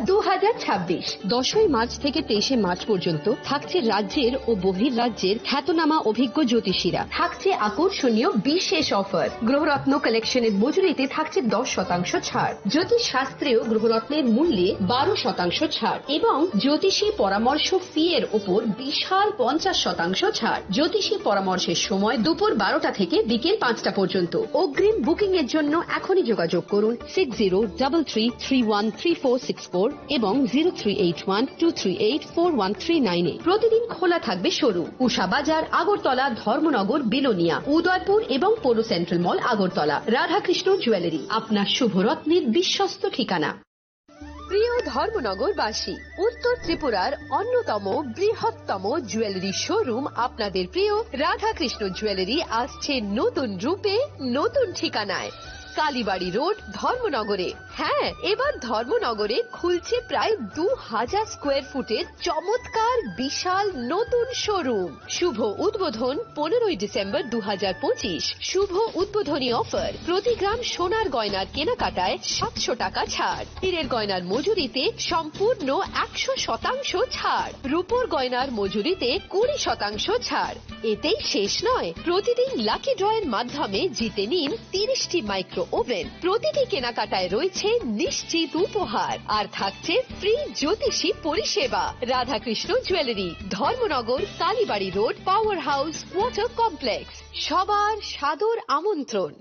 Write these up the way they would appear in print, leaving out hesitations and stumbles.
2026 10ই March থেকে 23শে March পর্যন্ত থাকছে রাজ্যের ও বহির্রাজ্যের খ্যাতনামা অভিজ্ঞ জ্যোতিষীরা। থাকছে আকর্ষণীয় বিশেষ অফার। গ্রহরত্ন কালেকশনের মজুরিতে থাকছে 10% ছাড়। জ্যোতিষ শাস্ত্রীয় গ্রহরত্নের মূল্যে 12% ছাড় এবং জ্যোতিষী পরামর্শ ফি এর উপর বিশাল 50% ছাড়। জ্যোতিষী পরামর্শের সময় দুপুর 12টা থেকে বিকেল 5টা পর্যন্ত। অগ্রিম বুকিং এর জন্য এখনই যোগাযোগ করুন 6033313464 এবং 038123841399 প্রতিদিন খোলা থাকবে শোরুম। উষা বাজার, আগরতলা, ধর্মনগর, বিলোনিয়া, উদয়পুর এবং পৌর সেন্ট্রাল মল, আগরতলা। রাধাকৃষ্ণ জুয়েলারি, আপনার শুভরত্নের বিশ্বস্ত ঠিকানা। প্রিয় ধর্মনগরবাসী, উত্তর ত্রিপুরার অন্যতম বৃহত্তম জুয়েলারি শোরুম আপনাদের প্রিয় রাধাকৃষ্ণ জুয়েলারি আসছে নতুন রূপে, নতুন ঠিকানায়। কালীবাড়ি রোড, ধর্মনগরে। হ্যাঁ, এবার ধর্মনগরে খুলছে প্রায় 2000 স্কোয়ার ফুটের চমৎকার বিশাল নতুন শোরুম। শুভ উদ্বোধন 15ই ডিসেম্বর 2025। শুভ উদ্বোধনী অফার, প্রতি গ্রাম সোনার গয়নার কেনাকাটায় 700 টাকা ছাড়। হীরের গয়নার মজুরিতে সম্পূর্ণ 100% ছাড়। রূপোর গয়নার মজুরিতে 20% ছাড়। এতেই শেষ নয়, প্রতিদিন লাকি ড্রয়ের মাধ্যমে জিতে নিন 30টি মাইক্রো ওভেন। প্রতিটি কেনাকাটায় রয়েছে নিশ্চিত উপহার আর থাকছে ফ্রি জ্যোতিষী পরিষেবা। Radhakrishna jewellery, Dharmanagar, Kalibari road, power house, water complex. সবার সাদর আমন্ত্রণ।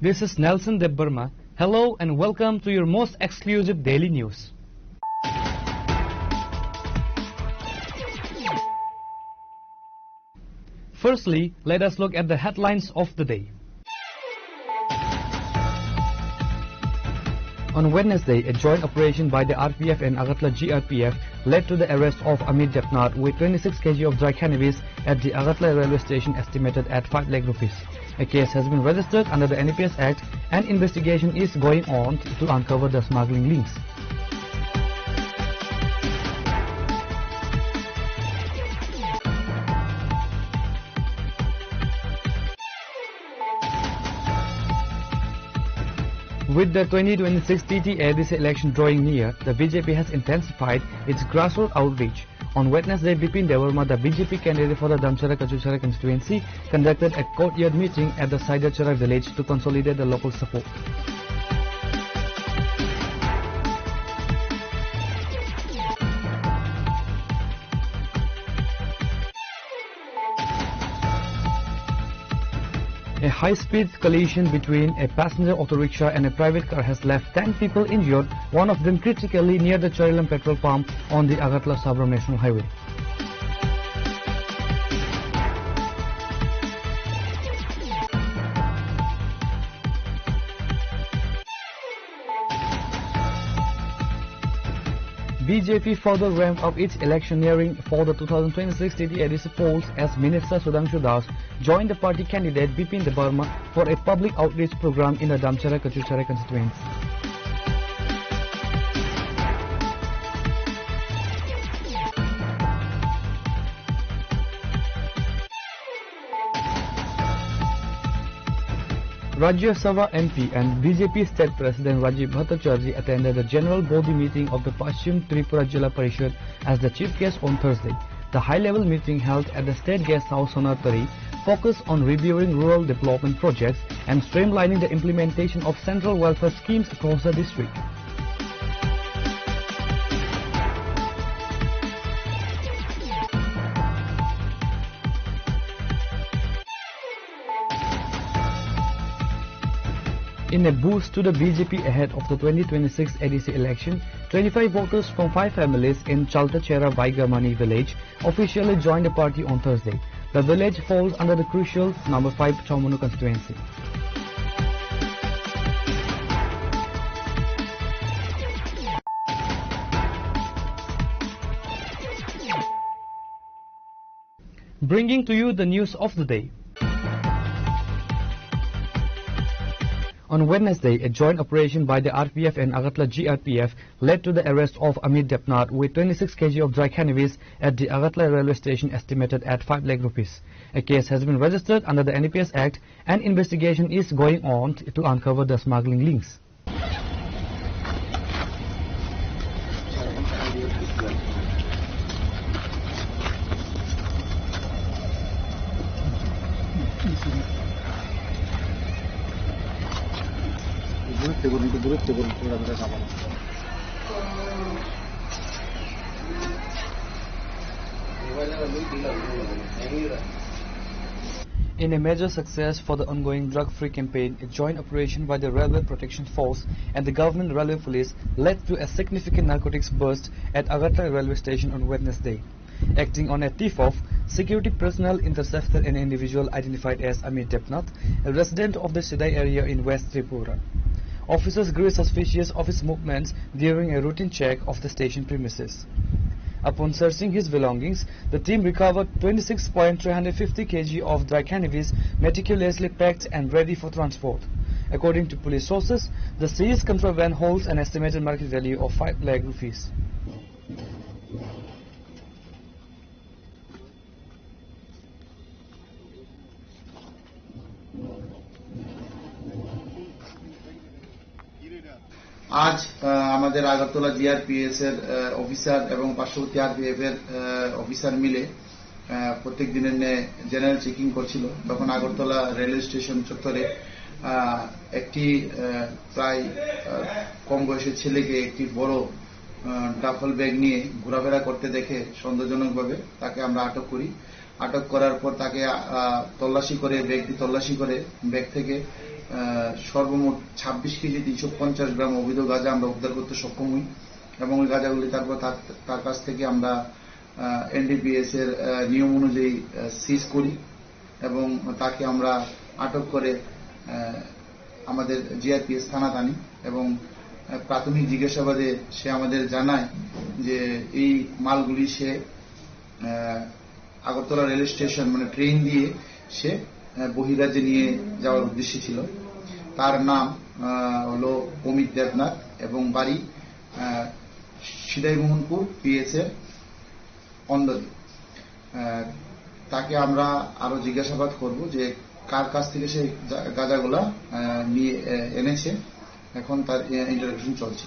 This is Nelson Debbarma. Hello and welcome to your most exclusive daily news. Firstly, let us look at the headlines of the day. On Wednesday, a joint operation by the RPF and Agartala GRPF led to the arrest of Amit Japnath with 26 kg of dry cannabis at the Agartala railway station, estimated at 5 lakh rupees. A case has been registered under the NPS Act and investigation is going on to uncover the smuggling links. With the 2026 TTADC election drawing near, the BJP has intensified its grassroots outreach. On Wednesday, Bipin Devarma, the BJP candidate for the Damchara-Kachuchara constituency, conducted a courtyard meeting at the Saidachara village to consolidate the local support. A high-speed collision between a passenger auto rickshaw and a private car has left 10 people injured, one of them critically near the Charilam petrol pump on the Agartala-Sabram National Highway. BJP further ramped up its electioneering for the 2026 TTADC polls as Minister Sudhanshu Das joined the party candidate Bipin Debarma for a public outreach program in the Damchara-Kachuchara constituency. Rajya Sabha MP and BJP State President Rajiv Bhattacharjee attended the general body meeting of the Paschim Tripura Jilla Parishad as the chief guest on Thursday. The high-level meeting held at the State Guest House Sonatari focused on reviewing rural development projects and streamlining the implementation of central welfare schemes across the district. In a boost to the BJP ahead of the 2026 ADC election, 25 voters from 5 families in Chaltachera Vaigamani village officially joined the party on Thursday. The village falls under the crucial number 5 Chaumunu constituency. Bringing to you the news of the day. On Wednesday, a joint operation by the RPF and Agartala GRPF led to the arrest of Amit Debnath with 26 kg of dry cannabis at the Agartala railway station estimated at 5 lakh rupees. A case has been registered under the NDPS Act and investigation is going on to uncover the smuggling links. In a major success for the ongoing drug-free campaign, a joint operation by the Railway Protection Force and the Government Railway Police led to a significant narcotics burst at Agartala railway station on Wednesday. Acting on a tip-off, security personnel intercepted an individual identified as Amit Debnath, a resident of the Sidai area in West Tripura. Officers grew suspicious of his movements during a routine check of the station premises. Upon searching his belongings, the team recovered 26.350 kg of dry cannabis meticulously packed and ready for transport. According to police sources, the seized contraband holds an estimated market value of 5 lakh rupees. আজ আমাদের Agartala GRPS এর officer এবং পার্শ্ববর্তী RPF এর officer মিলে প্রত্যেক দিনের general checking করছিল। তখন আগরতলা রেলওয়ে স্টেশন চত্বরে একটি প্রায় কম বয়সের ছেলেকে একটি বড় ডাফল ব্যাগ নিয়ে ঘোরাফেরা করতে দেখে সন্দেহজনকভাবে তাকে আমরা আটক করি। আটক করার পর তাকে তল্লাশি করে ব্যাগ থেকে সর্বমোট 26 কেজি 350 গ্রাম অবৈধ গাঁজা আমরা উদ্ধার করতে সক্ষম হই এবং ওই গাঁজাগুলি তারপর তার কাছ থেকে আমরা এনডিপিএস এর নিয়ম অনুযায়ী সিজ করি এবং তাকে আমরা আটক করে আমাদের জিআরপিএস থানাতে আনি এবং প্রাথমিক জিজ্ঞাসাবাদে সে আমাদের জানায় যে এই মালগুলি সে আগরতলা রেল স্টেশন মানে ট্রেন দিয়ে সে বহিরাজ্যে নিয়ে যাওয়ার উদ্দেশ্য ছিল। তার নাম হলো অমিত দেবনাথ এবং বাড়ি সিদাইমোহনপুর পিএস এর অন্দরে। তাকে আমরা আরো জিজ্ঞাসাবাদ করব যে কার কাছ থেকে সে গাঁজাগুলা নিয়ে এনেছে। এখন তার ইন্টারোগেশন চলছে।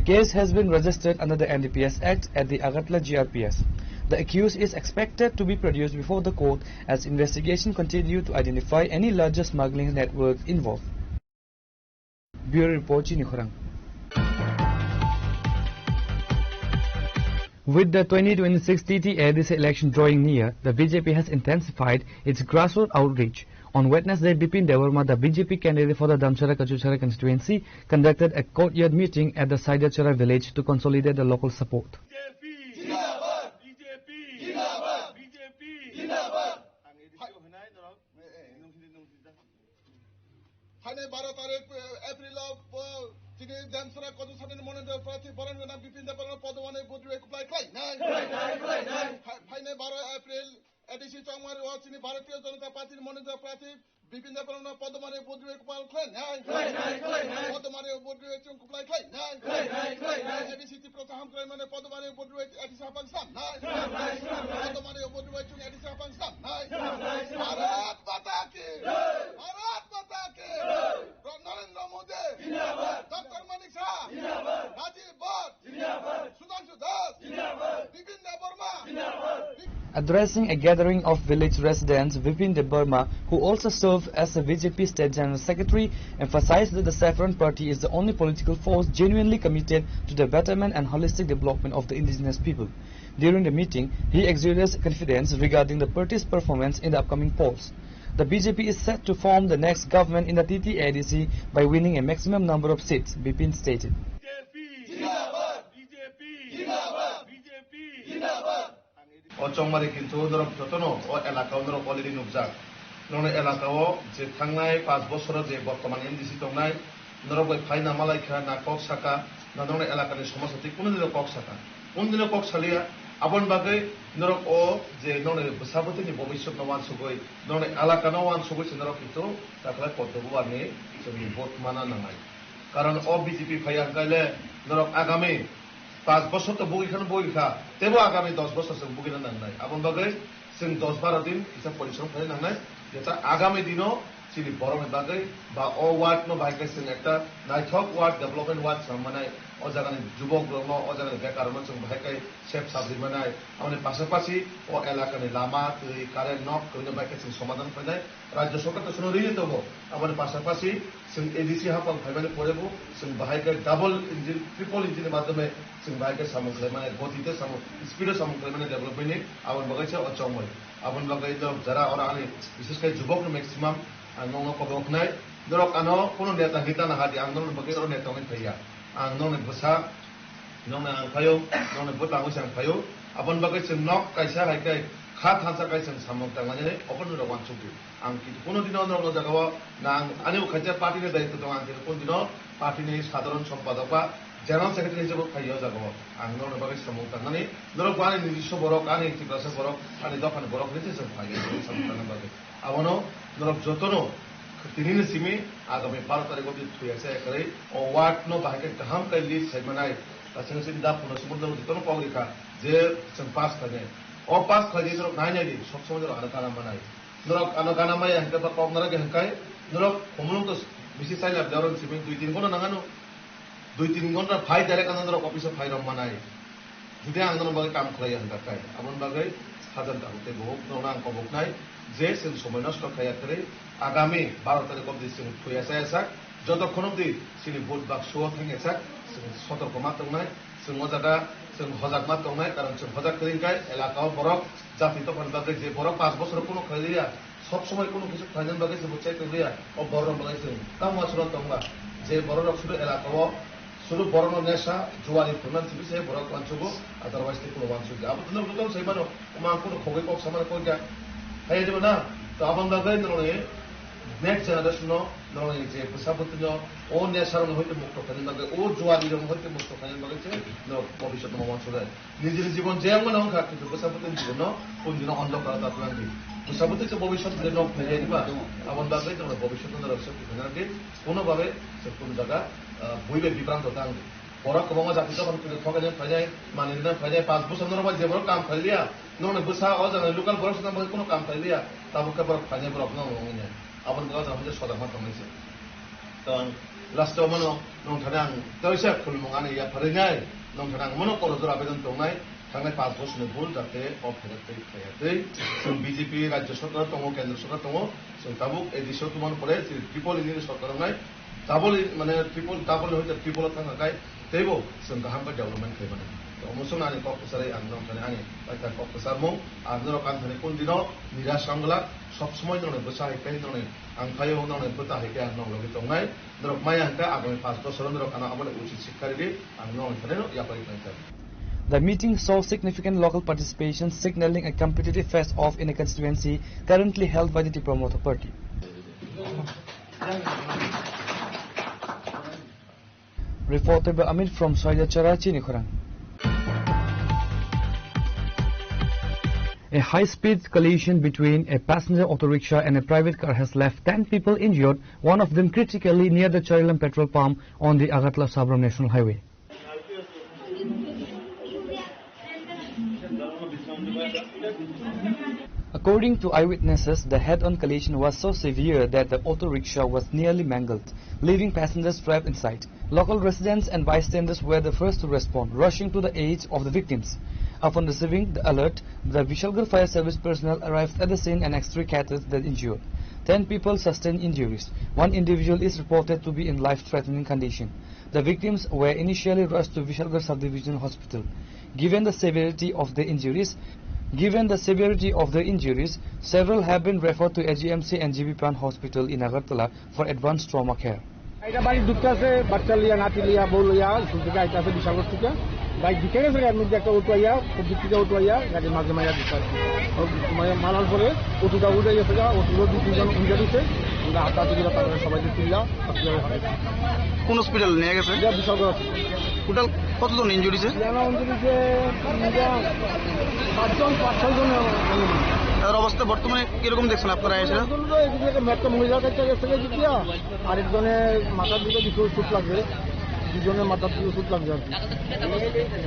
A case has been registered under the NDPS Act at the Agartala GRPS. The accused is expected to be produced before the court as investigation continues to identify any larger smuggling networks involved. Bureau Report, Chinikhorang. With the 2026 TT ADC election drawing near, the BJP has intensified its grassroots outreach. On Wednesday, Bipin Devarma, the BJP candidate for the Damchara-Kachuchara constituency, conducted a courtyard meeting at the Saidachara village to consolidate the local support. তিনি দামছড়া কদুছানের মনোনয়ন প্রার্থী বরেন্দ্র নাম বিপিন দেববর্মা পদমানে বুদ্রুয়ে কুপ্লাই ক্লাই নাই ফাইনে 12 April ADC চংমার ওয়াচিনি ভারতীয় জনতা পার্টির মনোনয়ন প্রার্থী বিপিন দেববর্মা পদমানে বুদ্রুয়ে কুপ্লাই ক্লাই নাই পদমানে বুদ্রুয়ে চং কুপ্লাই ক্লাই নাই এডিসি ত্রিপ্রথাম ক্লাই মানে পদমানে বুদ্রুয়ে এডিসি হাপাংসাম নাই পদমানে বুদ্রুয়ে চং এডিসি হাপাংসাম নাই ভারত মাতা কি নরেন্দ্র মোদি জিন্দাবাদ ডক্টর মানিক শাহ জিন্দাবাদ রাজীব বট জিন্দাবাদ সুধাংশু দাস জিন্দাবাদ বিপিন দেববর্মা জিন্দাবাদ। Addressing a gathering of village residents, Vipin Debarma, who also served as the BJP State General Secretary, emphasized that the Saffron Party is the only political force genuinely committed to the betterment and holistic development of the indigenous people. During the meeting, he exuded confidence regarding the party's performance in the upcoming polls. The BJP is set to form the next government in the TT-ADC by winning a maximum number of seats, Bipin stated. Ochongmari kintu norok jotono o elaka norok already nubjak none elaka o je thangnai 5 bochor je bortoman MDC tongnai norok bai phaina malaikha na kok saka na none elaka ni samasati kunudino kok saka undino kok salia abon bagai norok o je none busaboti ni bobishot no wan sugoi none elaka no wan sugoi norok itu takla kotobu ani joni vote mana nangai karon o BJP phaya gaile norok agami 5 বছর তো বইখা তেবো আগামী 10 বছর সে বুগিনা নাংনাই আপন বাগে जों 10-12 दिन इसा परिश्रम खालाय नांनाय जेता आगामी दिनो सिनि बरमनि बागै बा अ वार्ड नो बाइकै जों एकटा नायथक वार्ड डेभलपमेन्ट वार्ड सामनाय अ जागानि जुबक रङ अ जागानि बेकार रङ जों बाइकै सेफ साबरि मानाय आउने पासापासि अ एलाकानि लामा तै कारेन्ट नक कइनो बाइकै जों समाधान फैनाय राज्य सरकार त सुनो रियो दबो आउने पासापासि जों एडीसी हाफां फाइबानि परेबो जों बाइकै डाबल इन्जिन ट्रिपल इन्जिन माध्यमे जों बाइकै सामखलाय माने गतिते साम स्पिड सामखलाय माने डेभलपमेन्टनि आवन बागैसे अचंगमय आवन बागै जरा अरा आनि विशेषकै जुबक मैक्सिमाम नोंनो कबकनाय दरक आनो कोनो नेता हिता ना हादि आं नोंनो बागै रो नेता नै फैया आं नोंनो बसा नोंनो आं फायो नोंनो बुतलाङो जों फायो आवन बागै जों नक कायसा हायकै खा थांसा काय जों सामक तांगाने अपन रो वान सुबि आं कि कोनो दिनो नोंनो जागाव ना आनि खायसा पार्टीनि दायित्व दं आं कि कोनो दिनो पार्टीनि साधारण सम्पादक बा जनरल सेक्रेटारि हिसाबै फायो जागाव आं नोंनो बागै सामक तांगाने दरक बानि निजिस्व बरक आनि तिब्रासा बरक आनि दखान बरक नि जों फायो सामक तांगाने बागै आवनो दरक जतनो तिनिनि सिमी आगामी 12 तारिख दिन थुयासे करे अ वार्ड नो बाहायके गाहाम काय लिस्ट साइमनाय तासं सिन दा पुनो समुद्र जतनो पावरिका जे जों पास खाने अ पास खाजे दरक नायनाय दि सब समय दरक आना मानाय दरक आना गाना माय हंके बा पावनारा गे हंकाय दरक हमलुं तो बिसि साइला दरक सिमी 2-3 घन्टा नागानो 2-3 घन्टा फाइ डाइरेक्ट आना दरक अफिस फाइ रम मानाय जुदि आं नन बागै काम खालाय हंकाय आबन बागै हाजन ताते बहुत नोंना आं कबकनाय जे जों समय नष्ट खायाखै आगामी 12 तारिख अब्दि जों थुयासा एसा जतक्षण अब्दि सिनि भोट बाक्सुआव थांगेसा जों सतर्क मा दंनाय जों मजागा जों हजाक मा दंनाय कारण जों हजाक करिंकाय एलाकाव बरक जाति तफान बागै जे बरक 5 बছর কোনো खालिया सब समय कोनो किछु फाइनाल बागै जे बुचाय करिया अ बरक बागै जों काम आसरन दंबा जे बरक सुरु एलाकाव सुरु बरनो नेसा जुवानि फुरनान सिबिसे बरक वानसुगो अदरवाइज ते कोनो वानसुगो अब तुनो बुतम सैमानो मा कोनो खगै कक सामान कोइगा हाय देबना तो आबन बागै नोने नेक्स्ट जनरेशन नोने जे बुसाबुतनो ओ नेसारन हयते मुक्त खानि बागै ओ जुवानि रं हयते मुक्त खानि बागै जे नो भविष्यत मा वानसुगो निजिर जीवन जे आंगन हंखा किन्तु बुसाबुतन जीवन कोन दिन अंधकार दातलांगि बुसाबुतन जे भविष्यत जे नक फैनाय दिबा आबन बागै नोने भविष्यत न रक्षक फैनांगि कोनो बागै जे कोन जागा बयबो बिब्रांत दां बरक गोबां जाति दखान खुलि थगायनाय फायनाय मानिनाय फायनाय 5 बोसोर नरबा जेबो काम खालिया नोने बोसा अ जाना लोकाल बरक सना बागै कोनो काम खालिया ताबो का बरक फायनाय बरक न नङिने आबन गाव जामजे सदामा थांनायसो तो लास्टआव मनो नोंथाङा आं तैसे खुलमुङानि या फरायनाय नोंथाङा आं मनो करजर आवेदन दंनाय थांनाय 5 बोसोरनि भुल जाते अफेरतै खायाखै जों बीजेपी राज्य सरकार दङ केन्द्र सरकार दङ जों ताबुक एडिसन तुमान परे ट्रिपल इन्जिन सरकार नाय डाबल माने डाबल होते ट्रिपल थांगाय तेबो जों गाहाम डेभलपमेन्ट खालामनाय तो अमसुन आनि कक्सरै आं नोंथाङा आनि बायथा कक्सर मुं आं नों कान्थानि कोन दिनो निराश आंगला सब समय नोने बोसाहैखाय नोने आं फायो नोने बोताहैखाय आं नंलगे दंनाय नरक माया हंका आगामी 5 बोसोर नरक आना आबले उचित शिक्षारि आं नोंथांनो यापारि खालामनाय The meeting saw significant local participation, signaling a competitive face-off in a constituency currently held by the Promoter Party. Reported by Amit from Soyachara, Chinikhurang. A high-speed collision between a passenger auto rickshaw and a private car has left 10 people injured, one of them critically near the Charilam petrol pump on the Agartala-Sabram National Highway. According to eyewitnesses, the head-on collision was so severe that the auto rickshaw was nearly mangled, leaving passengers trapped inside. Local residents and bystanders were the first to respond, rushing to the aid of the victims. Upon receiving the alert, the Vishalgarh Fire Service personnel arrived at the scene and extricated the injured. 10 people sustained injuries. One individual is reported to be in life-threatening condition. The victims were initially rushed to Vishalgarh Subdivision Hospital. Given the severity of the injuries, several have been referred to AGMC and GB Pan Hospital in Agartala for advanced trauma care. এটা বাড়ির দুটো আছে, বাচ্চা লিয়া, নাতি লিয়া, বউ লিয়া, স্কুল থেকে আইতে আছে বিশালগড় থেকে। বাইক দিকে গেছে, এর মধ্যে একটা অটো আইয়া, খুব দিক থেকে অটো আইয়া, গাড়ির মাঝে মাইয়া দিতে আছে। মারার পরে অটোটা উঠে গেছে, অটোর 2-3 জন ইঞ্জুরি হয়েছে। আমরা হাতাহাতি করে তারপরে সবাইকে তুললা হসপিটালে পাঠাইছি। কোন হসপিটালে নিয়ে গেছে? বিশালগড় হসপিটাল। টোটাল কতজন ইঞ্জুরি হয়েছে? ইঞ্জুরিছে 5-6 জন। তাদের অবস্থা বর্তমানে কিরকম দেখছেন আপনারা এসে? একটা মহিলার কাছে গেছে দিকিয়া, আরেকজনের মাথার দিকে কিছু ওষুধ লাগবে, 2জনের মাথার দিকে ওষুধ লাগবে আর কি।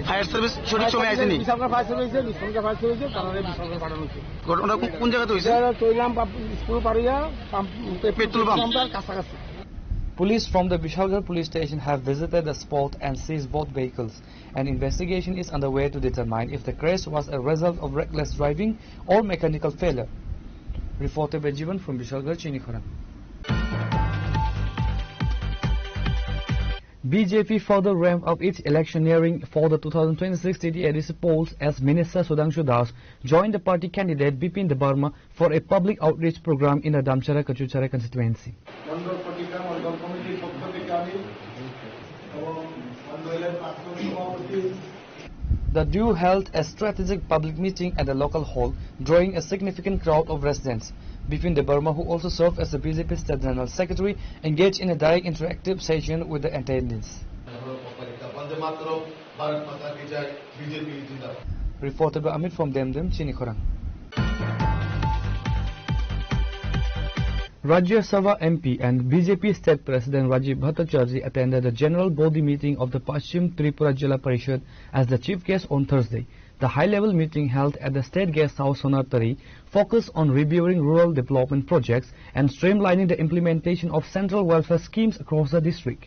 ফায়ার সার্ভিস সঠিক সময় আসেনি? বিশালগড় ফায়ার সার্ভিস হয়েছে, তারা বিশালগড় পাঠানো হয়েছে। ঘটনা কোন জায়গাতে হয়েছে? চৈলাম স্কুল পাড়িয়া পেট্রোল পাম্প কাছাকাছি। Police from the Bishalgarh police station have visited the spot and seized both vehicles. An investigation is underway to determine if the crash was a result of reckless driving or mechanical failure. Reported by Jivan from Bishalgarh, Chinikhoran. BJP further ramped up its electioneering for the 2026 TDADC polls as Minister Sudhanshu Das joined the party candidate Bipin Debarma for a public outreach program in the Damchara Kachuchara constituency. The duo held a strategic public meeting at the local hall, drawing a significant crowd of residents. Bipin Debarma, who also served as the BJP State General Secretary, engaged in a direct interactive session with the attendees. Reported by Amit from Demdem, Chinikhoran. Rajya Sabha MP and BJP State President Rajiv Bhattacharjee attended the general body meeting of the Paschim Tripura Jila Parishad as the chief guest on Thursday. The high-level meeting held at the State Guest House Sonartari focused on reviewing rural development projects and streamlining the implementation of central welfare schemes across the district.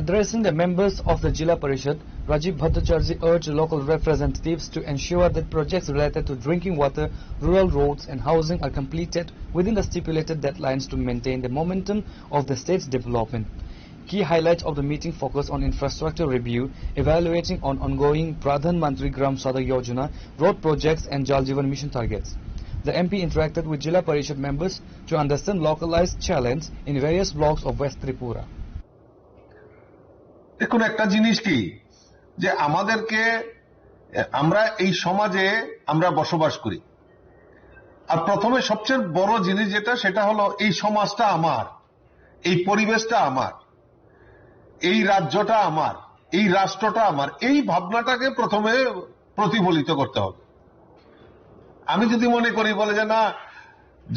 Addressing the members of the Jila Parishad, Rajiv Bhattacharjee urged local representatives to ensure that projects related to drinking water, rural roads and housing are completed within the stipulated deadlines to maintain the momentum of the state's development. Key highlights of the meeting focused on infrastructure review, evaluating on ongoing Pradhan Mantri Gram Sadak Yojana, road projects and Jal Jeevan Mission targets. The MP interacted with Jila Parishad members to understand localized challenges in various blocks of West Tripura. দেখুন, একটা জিনিস কি যে আমাদেরকে আমরা এই সমাজে আমরা বসবাস করি, আর প্রথমে সবচেয়ে বড় জিনিস যেটা সেটা হলো এই সমাজটা আমার, এই পরিবেশটা আমার, এই রাজ্যটা আমার, এই রাষ্ট্রটা আমার, এই ভাবনাটাকে প্রথমে প্রতিফলিত করতে হবে। আমি যদি মনে করি বলে যে না,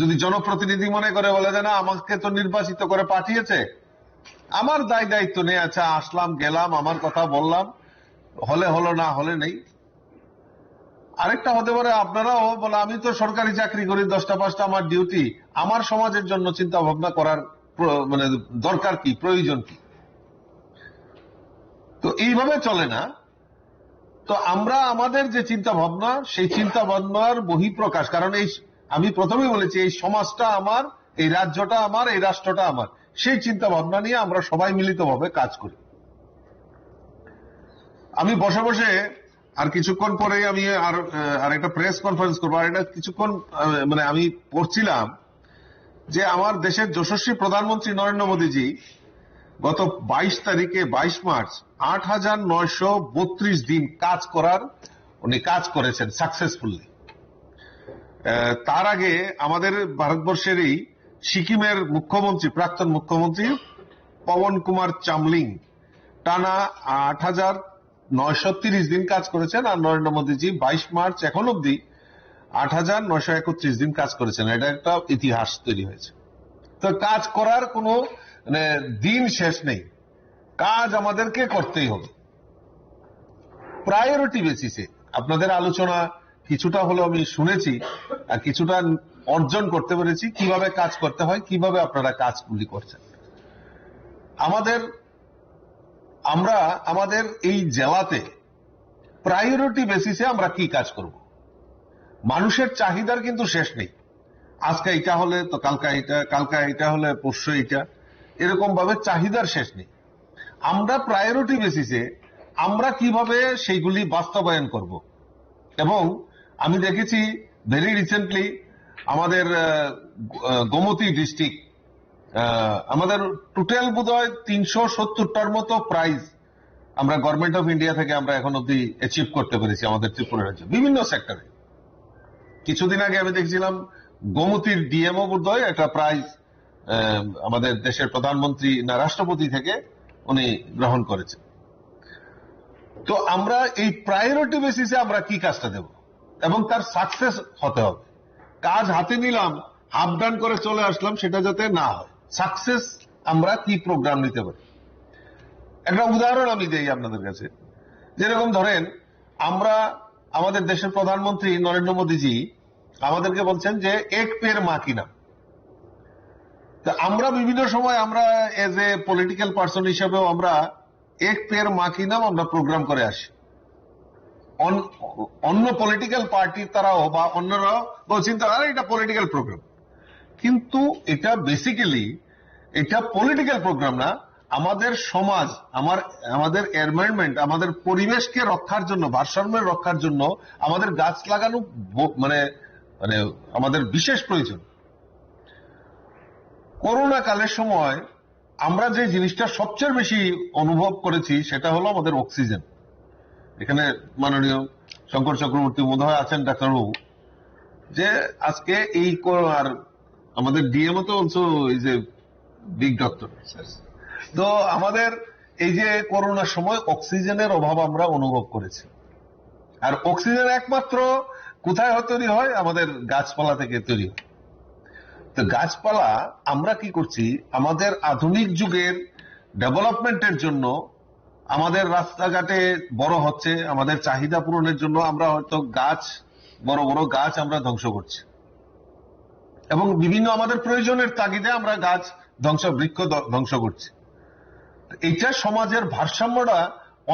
যদি জনপ্রতিনিধি মনে করে বলে যে না আমাকে তো নির্বাচিত করে পাঠিয়েছে, আমার দায়িত্ব নিয়ে আছে, আসলাম গেলাম আমার কথা বললাম, হলে হলো না হলে নেই। আরেকটা হতে পারে আপনারাও বলে আমি তো সরকারি চাকরি করি, 10টা 5টা আমার ডিউটি, আমার সমাজের জন্য চিন্তা ভাবনা করার মানে দরকার কি, প্রয়োজন কি। তো এইভাবে চলে না। তো আমরা আমাদের যে চিন্তা ভাবনা, সেই চিন্তা ভাবনার বহিঃপ্রকাশ, কারণ এই আমি প্রথমেই বলেছি এই সমাজটা আমার, এই রাজ্যটা আমার, এই রাষ্ট্রটা আমার, সেই চিন্তা ভাবনা নিয়ে আমরা সবাই মিলিতভাবে কাজ করি। আমি বসে বসে আর কিছুক্ষণ পরে আমি আর একটা প্রেস কনফারেন্স করবো, আর এটা কিছুক্ষণ মানে আমি পড়ছিলাম যে আমার দেশের যশস্বী প্রধানমন্ত্রী নরেন্দ্র মোদীজি গত 22 তারিখে 22 মার্চ 8,932 দিন উনি কাজ করেছেন সাকসেসফুলি। তার আগে আমাদের ভারতবর্ষেরই সিকিমের মুখ্যমন্ত্রী, প্রাক্তন মুখ্যমন্ত্রী পবন কুমার চামলিং টানা 8,930 দিন কাজ করেছেন, আর নরেন্দ্র মোদীজি 22 মার্চ এখন অব্দি 8,931 দিন কাজ করেছেন। এটা একটা ইতিহাস তৈরি হয়েছে। তো কাজ করার কোনো মানে দিন শেষ নেই, কাজ আমাদেরকে করতেই হবে প্রায়োরিটি বেসিসে। আপনাদের আলোচনা কিছুটা হলো আমি শুনেছি, আর কিছুটা অর্জন করতে পেরেছি কিভাবে কাজ করতে হয়, কিভাবে আপনারা কাজগুলি করছেন। আমরা আমাদের এই জেলাতে প্রায়োরিটি বেসিসে আমরা কি কাজ করব। মানুষের চাহিদার কিন্তু শেষ নেই। আজকে এটা হলে তো কালকা এটা হলে পরশু এটা, এরকম ভাবে চাহিদার শেষ নেই। আমরা প্রায়োরিটি বেসিসে আমরা কিভাবে সেইগুলি বাস্তবায়ন করব। এবং আমি দেখেছি ভেরি রিসেন্টলি আমাদের গোমতী ডিস্ট্রিক্ট, আমাদের টোটাল বোধহয় 370টার মতো প্রাইজ আমরা গভর্নমেন্ট অফ ইন্ডিয়া থেকে আমরা এখন অব্দি অ্যাচিভ করতে পেরেছি আমাদের ত্রিপুরা রাজ্যে বিভিন্ন সেক্টরে। কিছুদিন আগে আমি দেখছিলাম গোমতীর ডিএমও বোধহয় একটা প্রাইজ আমাদের দেশের প্রধানমন্ত্রী না রাষ্ট্রপতি থেকে উনি গ্রহণ করেছেন। তো আমরা এই প্রায়োরিটি বেসিসে আমরা কি কাজটা দেব এবং তার সাকসেস হতে হবে। কাজ হাতে নিলাম, হাফ ডান করে চলে আসলাম, সেটা যাতে না হয়। সাকসেস আমরা কি প্রোগ্রাম নিতে পারি। একটা উদাহরণ আমি দেই আপনাদের কাছে। যেরকম ধরেন আমরা আমাদের দেশের প্রধানমন্ত্রী নরেন্দ্র মোদীজি আমাদেরকে বলছেন যে এক পের মা কি নাম। তা আমরা বিভিন্ন সময় আমরা এজ এ পলিটিক্যাল পার্সন হিসেবেও আমরা এক পের মা কি নাম আমরা প্রোগ্রাম করে আসি। অন্য পলিটিক্যাল পার্টির তারাও বা অন্যরাও বলছেন তারা এটা পলিটিক্যাল প্রোগ্রাম, কিন্তু এটা বেসিক্যালি এটা পলিটিক্যাল প্রোগ্রাম না। আমাদের সমাজ, আমাদের এনভায়রনমেন্ট, আমাদের পরিবেশকে রক্ষার জন্য, ভারসাম্যের রক্ষার জন্য আমাদের গাছ লাগানো মানে মানে আমাদের বিশেষ প্রয়োজন। করোনা কালের সময় আমরা যে জিনিসটা সবচেয়ে বেশি অনুভব করেছি সেটা হলো আমাদের অক্সিজেন। এখানে মাননীয় শঙ্কর চক্রবর্তী মহোদয় আছেন, ডাক্তারবাবু, যে আজকে এই আর আমাদের ডিএমও তো also is a big doctor. তো আমাদের এই যে করোনার সময় অক্সিজেনের অভাব আমরা অনুভব করেছি। আর অক্সিজেন একমাত্র কোথায় তৈরি হয়? আমাদের গাছপালা থেকে তৈরি হয়। তো গাছপালা আমরা কি করছি, আমাদের আধুনিক যুগের ডেভেলপমেন্টের জন্য আমাদের রাস্তাঘাটে বড় হচ্ছে, আমাদের চাহিদা পূরণের জন্য আমরা হয়তো গাছ, বড় বড় গাছ আমরা ধ্বংস করছি এবং বিভিন্ন আমাদের প্রয়োজনের তাগিদে আমরা গাছ বৃক্ষ ধ্বংস করছি। এইটা সমাজের ভারসাম্যটা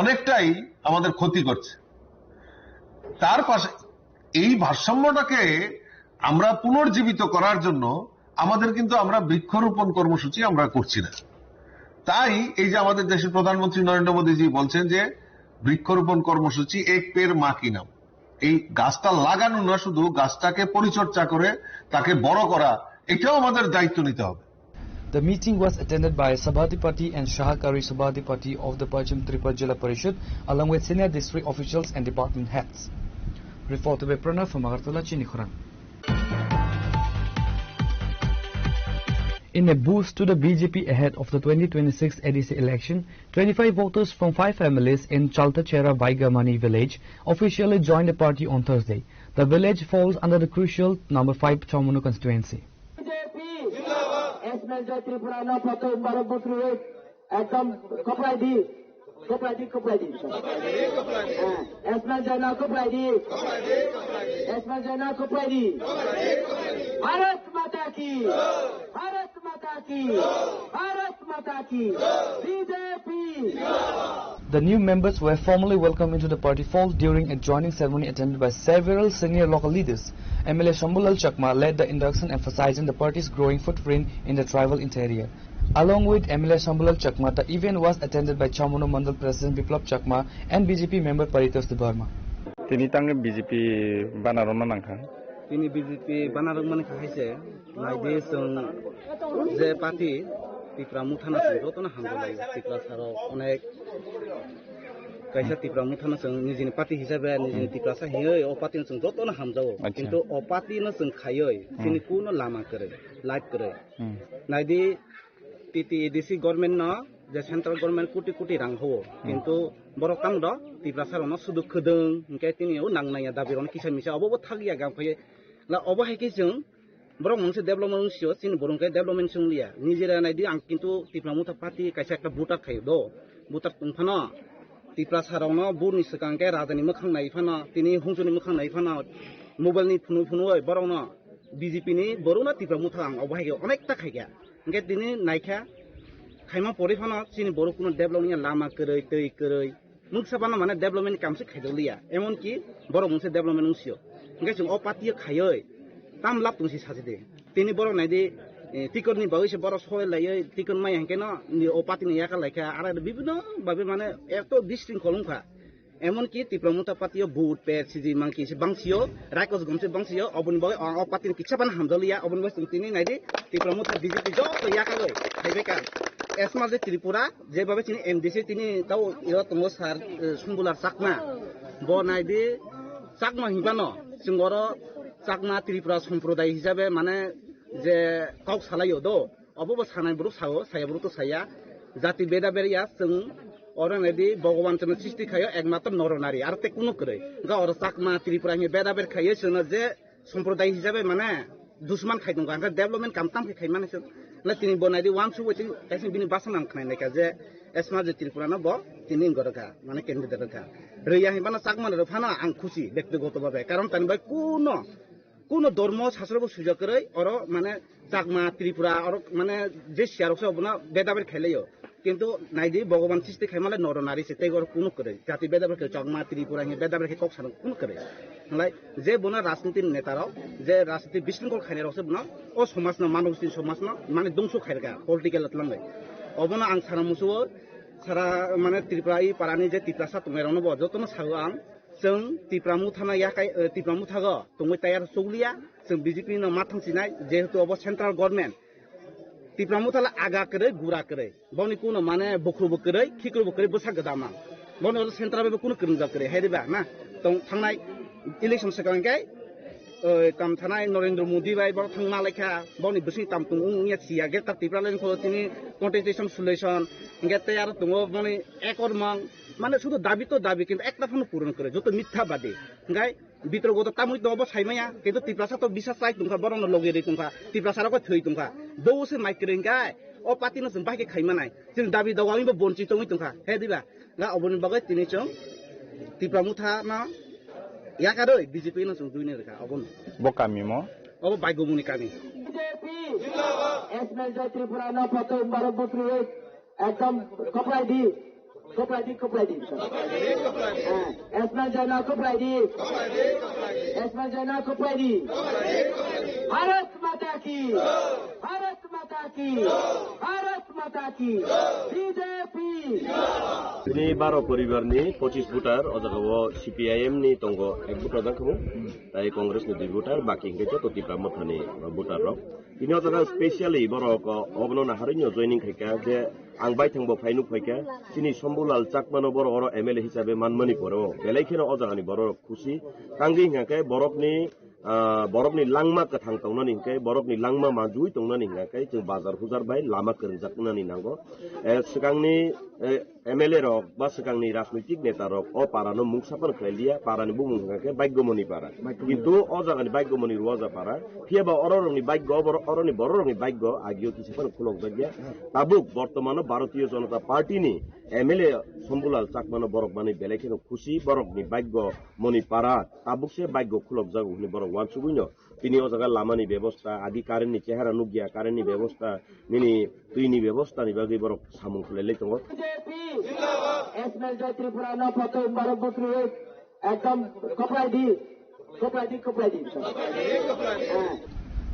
অনেকটাই আমাদের ক্ষতি করছে। তার পাশে এই ভারসাম্যটাকে আমরা পুনর্জীবিত করার জন্য আমাদের কিন্তু আমরা বৃক্ষরোপণ কর্মসূচি আমরা করছি না। তাই এই যে আমাদের দেশের প্রধানমন্ত্রী নরেন্দ্র মোদীজি বলছেন যে বৃক্ষরোপণ কর্মসূচি এক পের মা কি নাম। এই গাছটা লাগানো না, শুধু গাছটাকে পরিচর্যা করে তাকে বড় করা, এটাও আমাদের দায়িত্ব নিতে হবে। The meeting was attended by Sabhadipati and Shahakari Sabhadipati of the Pachim Tripura Jilla Parishad along with senior district officials and department heads. Report by Pranav from Agartala, Chinikhurang. In a boost to the BJP ahead of the 2026 ADC election, 25 voters from 5 families in Chaltachera Baigamani village officially joined the party on Thursday. The village falls under the crucial number 5 Chamunu constituency. Bharat माता की, भारत माता की, भारत माता की, BJP. The new members were formally welcomed into the party fold during a joining ceremony attended by several senior local leaders. MLA Shambulal Chakma led the induction, emphasizing the party's growing footprint in the tribal interior. Along with MLA Shambulal Chakma, the event was attended by Chamunu Mandal President Biplab Chakma and BJP member Paritosh Debarma. তিনি তাঙ্গে BJP বানারন নাংখাং তিনি BJP বানারং মানে খাইছে নাইদে जों যে party Tripura মুথানা যতনা হামগলাই Tripura সারা অনেক কাইসা ত্রিপুরা মুথানা जों নিজেনি party হিসাবে নিজেনি ত্রিপুরা সাহিयै ও party जों যতনা হামজাও কিন্তু ও পার্টি ন जों খাयै তিনি কোনো লামা করে লাইট করে নাইদে টিটি এডিসি গভর্নমেন্ট না যে সেন্ট্রাল গভর্নমেন্ট কোটি কোটি রাং হও কিন্তু বড় কাম দ ত্রিপুরা সারনো সুদু খদং ইনকে তিনিও নাংনাया দাবিরন কিসা মিসা অবব থাগিয়া গাमफाय ला अबहायके जों बरं मोनसे डेभलपमेन्ट सियो सिन बरंखाय डेभलपमेन्ट सोंलिया निजेरा नायदि आं किन्तु त्रिपुरा मुथा पार्टी कायसा एकटा भोटार थायो द भोटार तंफाना त्रिपुरा सारावनो बुरनि सिगांके राजानि मोखां नायफाना तिनि हुंजोनि मोखां नायफाना मबाइलनि फुनु फुनुय बरंनो बीजेपी नि बरंना त्रिपुरा मुथा आं अबहायके अनेकटा खायगा इनके तिनि नायखा खायमा परिफाना सिनि बर कुनो डेभलपमेन्ट लामा करै दै करै मुखसाबाना माने डेभलपमेन्ट कामसे खायदलिया एमन कि बर मोनसे डेभलपमेन्ट सियो इनके जों अ पार्टी खायै tam lap tungsi sajide tini boro naidi tikon ni bawise boro soil lai tikon mai hangke no ni opati ni yaka laika ara bibino babe mane eto distinct kolungka এমনকি তীব্রমতা পাতিও বুট পেট CG monkey সে বাংসিও রাইকস গমসে বাংসিও অবন বয় অ পাতিন কিছাবান হামদলিয়া অবন বয় তিনি নাইদি তীব্রমতা BJP জ তো ইয়াকাগৈ হাইবেকা asthma যে ত্রিপুরা যেভাবে তিনি MDC তিনি তাও ইয় তঙ্গ সার সুম্বুলার চাকমা ব নাইদি চাকমা হিবানো সিংগর চাকমা ত্রিপুরা সম্প্রদায় হিসাবে মানে যে কাউ সালাইও দ অবব সানাই ব্রু সাও সায়াব্রু তো সায়া জাতি বেদা বেরিয়া जों অরনেদি ভগবান চন্দ্র সৃষ্টি খায় একমাত্র নরনারী আর তে কোনো করে গা অর চাকমা ত্রিপুরা হি বেদা বের খায় সন যে সম্প্রদায় হিসাবে মানে দুশ্মন খাই দং গা ডেভেলপমেন্ট কামতাম খাই মানে না তিনি বনাইদি ওয়ান সু ওইতিং তাইসিং বিনি বাসনা খানাই নাকা যে এসমা যে ত্রিপুরা না ব তিনি গরকা মানে ক্যান্ডিডেট কা রেয়া হি বানা চাকমা রে ফানা আং খুশি ব্যক্তিগতভাবে কারণ তানি ভাই কোন ধর্ম শাস্ত্রব সুযোগ করে অর মানে চাকমা ত্রিপুরা অর মানে যে শিয়ারক সবনা বেদা বের খেলেও কিন্তু নাইদি ভগবান সৃষ্টি খাইমালে নর নারী সে তেগর কোনো করে জাতি বেদাবেরকে চকমা ত্রিপুরা বেদাবেরকে কক সানো কোনো করে নালাই যে বনা রাজনীতির নেতারাও যে রাজনীতি বিশৃঙ্খল খাইনার আছে বনা ও সমাজ না মানব সমাজ না মানে দংশ খাইরকা পলিটিক্যাল আতলাঙ্গাই অবনা আং সারা মুসু সারা মানে ত্রিপুরা ই পারানি যে ত্রিপুরা তুমেরানো ব যতনো সাগো আং जों टिप्रामु थाना याकाय टिप्रामु थागो तंगै तायार सौलिया जों बिजेपि न माथांसिनाय जेहेतु अब सेंट्रल गवर्नमेंट टिप्रामु थाला आगा करे गुरा करे बनि कुनो माने बख्रुबो करे खिख्रुबो करे बसा गदामा बनि सेंट्रल बे कुनो करंजा करे हेरिबा ना तं थांनाय इलेक्शन सकांगाय ताम थानाय नरेंद्र मोदी बाय बर थांना लेखा बनि बसि ताम तुं उनिया सिया गे ता टिप्रालेन खो तिनि कन्टेस्टेशन सल्युशन गेते आरो तुंगो बनि एकरमंग মানে শুধু দাবি তো দাবি কিন্তু একটা ফোন পূরণ করে যত মিথ্যাবাদী গাই বিতর্গত তামুই তো অবশ্য সাইমায়া কিন্তু ত্রিপ্রাসা তো বিশ্বাস চাই তোমার বরং লগে রে তোমার ত্রিপ্রাসারকে থই তোমার দৌসে মাইক্রেন গাই ও পাতিনো जों বাকি খাইমা নাই जों দাবি দাও আমি বঞ্চিত হই তোমার হে দিবা গা অবনি বাগে তিনি চং ত্রিপ্রামুথা না ইয়াকারই বিজেপি না जों দুইনে রেখা অবন বকামিমো অব বাইগমুনি কামি বিজেপি জিন্দাবাদ এসমেল জয় ত্রিপুরা না প্রথম 12 বছর একদম কপড়াই দি Koprai di. Esmal Jana Koprai di. Esmal Jana Koprai di. Bharat Mata ki. Bharat Mata ki. Bharat Mata ki. BJP. Ini 12 परिवार ni 25 voter ojago CPIM ni tongo 1 voter dangkemu tai Congress ni 2 voter baki ngejo to Tipramut thani voter rok ini ojago specially borok obno na harinyo joining khaika je ang bai thangbo phainu phaika chini Sombulal Chakmano boro oro MLA hisabe manmani poro belaikeno ojagani borok khushi tangi ngakai borokni langma kathang tongnani hingkai borokni langma majui tongnani hingkai जों बाजार हुजार bye Lama करजाकनानि नांगौ सिगांनि MLA रक बा सिगांनि राजनैतिक नेता रक अ पारानो मुंसाफोर खायलिया पारानि बुमुं हंगाके भाग्यमनि पारा किन्तु अ जागानि भाग्यमनि रुवाजा पारा फियाबा अररनि भाग्य अरनि बररनि भाग्य आगियो किसिफोर खुलक जागिया ताबुक बर्तमान भारतीय जनता पार्टीनि MLA Sombulal Chakmano borok mani belaikeno खुशी borokni भाग्य मनि पारा ताबुकसे भाग्य खुलक जागुनि borok वानसुगुइनो তিনি ও জায়গা লামানি ব্যবস্থা আদি কারেন্টনি চেহারা নুগিয়া কারেন্টনি ব্যবস্থা নিনি তুইনি ব্যবস্থা নি বাকি বড় সামুং খুলেলে তো বিজেপি জিন্দাবাদ এসমেল জয় ত্রিপুরা না প্রথম 12 বছর একদম কপড়াই দি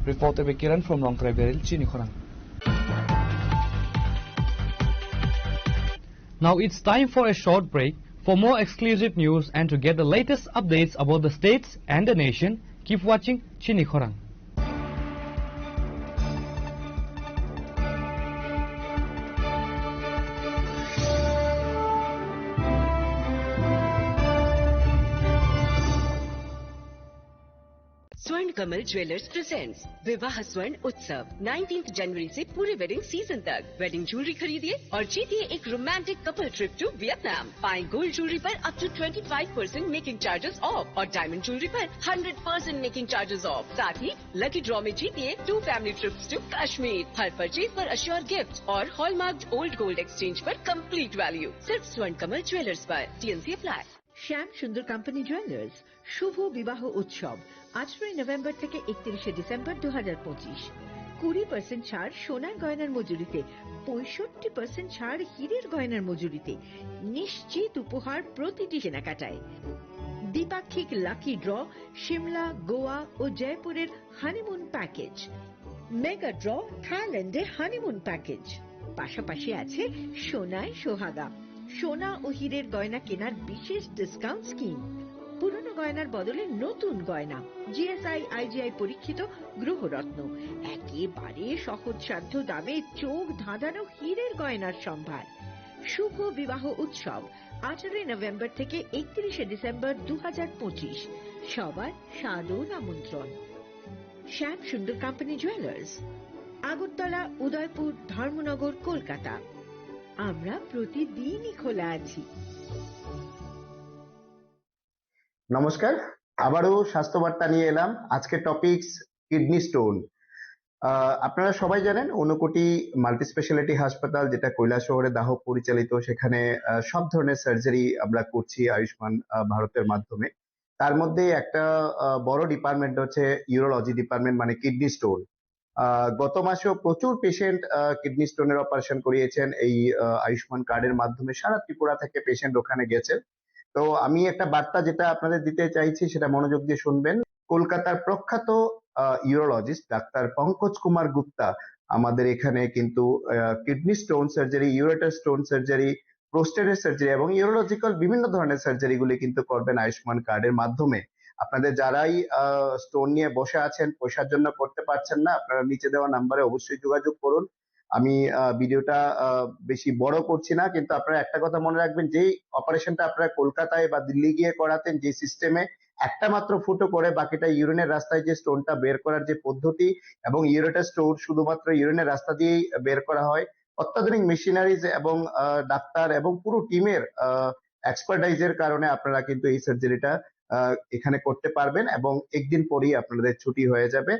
Reporter Kiran from Longtrai Beril, Chinikhorang. Now it's time for a short break. For more exclusive news and to get the latest updates about the states and the nation, keep watching Chinikhorang. स्वर्ण Kamal jewellers presents विवाह स्वर्ण उत्सव 19 जनवरी से पूरे wedding season तक wedding jewellery खरीदिए और जीतिए एक romantic couple trip to Vietnam. पाएं गोल्ड ज्वेलरी पर up to 25% making charges off और डायमंड ज्वेलरी पर 100% मेकिंग चार्जेस ऑफ। साथ ही लकी ड्रॉ में जीतिए 2 फैमिली ट्रिप्स टू कश्मीर। हर परचेज पर अश्योर गिफ्ट और हॉलमार्क्ड ओल्ड गोल्ड एक्सचेंज पर कंप्लीट वैल्यू सिर्फ स्वर्ण कमल ज्वेलर्स पर। TNC apply. Shyam Sundar company jewellers শুভ বিবাহ উৎসব 18 নভেম্বর থেকে 31 ডিসেম্বর 2025। 20% ছাড় সোনার গয়নার মজুরিতে, 65% ছাড় হীরের গয়নার মজুরিতে, নিশ্চিত উপহার প্রতিটি কেনাকাটায়। দ্বিপাক্ষিক লাকি ড্র, শিমলা, গোয়া ও জয়পুরের হানিমুন প্যাকেজ, মেগা ড্র, থাইল্যান্ডে হানিমুন প্যাকেজ। পাশাপাশি আছে সোনায় সোহাগা, সোনা ও হীরের গয়না কেনার বিশেষ ডিসকাউন্ট স্কিম, পুরনো গয়নার বদলে নতুন গয়না, জিএসআই আইজিআই পরীক্ষিত গ্রহরত্ন, একেবারে সহজসাধ্য দামে চোখ ধাঁধানো হীরের গয়নার সম্ভার। শুভ বিবাহ উৎসব 18 নভেম্বর থেকে 31 ডিসেম্বর 2025। সবার সাদর আমন্ত্রণ। শ্যাম সুন্দর কোম্পানি জুয়েলার্স, আগরতলা, উদয়পুর, ধর্মনগর, কলকাতা। আমরা প্রতিদিনই খোলা আছি। নমস্কার, আবারও স্বাস্থ্যবার্তা নিয়ে এলাম। আজকে টপিকস কিডনি স্টোন। আপনারা সবাই জানেন ঊনকোটি মাল্টি স্পেশালিটি হাসপাতাল, যেটা কৈলাসহরে দাহ পরিচালিত, সেখানে সব ধরনের সার্জারি আমরা করছি আয়ুষ্মান ভারতের মাধ্যমে। তার মধ্যে একটা বড় ডিপার্টমেন্ট হচ্ছে ইউরোলজি ডিপার্টমেন্ট, মানে কিডনি স্টোন। গত মাসেও প্রচুর পেশেন্ট কিডনি স্টোনের অপারেশন করিয়েছেন এই আয়ুষ্মান কার্ডের মাধ্যমে। সারা ত্রিপুরা থেকে পেশেন্ট ওখানে গেছে। তো আমি একটা বার্তা যেটা আপনাদের দিতে চাইছি সেটা মনোযোগ দিয়ে শুনবেন। কলকাতার প্রখ্যাত ইউরোলজিস্ট ডাক্তার পঙ্কজ কুমার গুপ্তা আমাদের এখানে কিন্তু kidney stone surgery, ureter stone surgery, প্রোস্টেটের সার্জারি এবং ইউরোলজিক্যাল বিভিন্ন ধরনের সার্জারি গুলি কিন্তু করবেন আয়ুষ্মান কার্ডের মাধ্যমে। আপনাদের যারাই স্টোন নিয়ে বসে আছেন, পয়সার জন্য করতে পারছেন না, আপনারা নিচে দেওয়া নাম্বারে অবশ্যই যোগাযোগ করুন। আমি ভিডিওটা বেশি বড় করছি না, কিন্তু আপনারা একটা কথা মনে রাখবেন, যেই অপারেশনটা আপনারা কলকাতায় বা দিল্লি গিয়ে করাতেন, যে সিস্টেমে একটা মাত্র ফুটো করে বাকিটা ইউরিনের রাস্তায় যে স্টোনটা বের করার যে পদ্ধতি, এবং ইউরেটার স্টোন শুধুমাত্র ইউরিনের রাস্তা দিয়েই বের করা হয়, অত্যাধুনিক মেশিনারিজ এবং ডাক্তার এবং পুরো টিমের এক্সপার্টাইজের কারণে আপনারা কিন্তু এই সার্জারিটা এখানে করতে পারবেন এবং একদিন পরেই আপনাদের ছুটি হয়ে যাবে।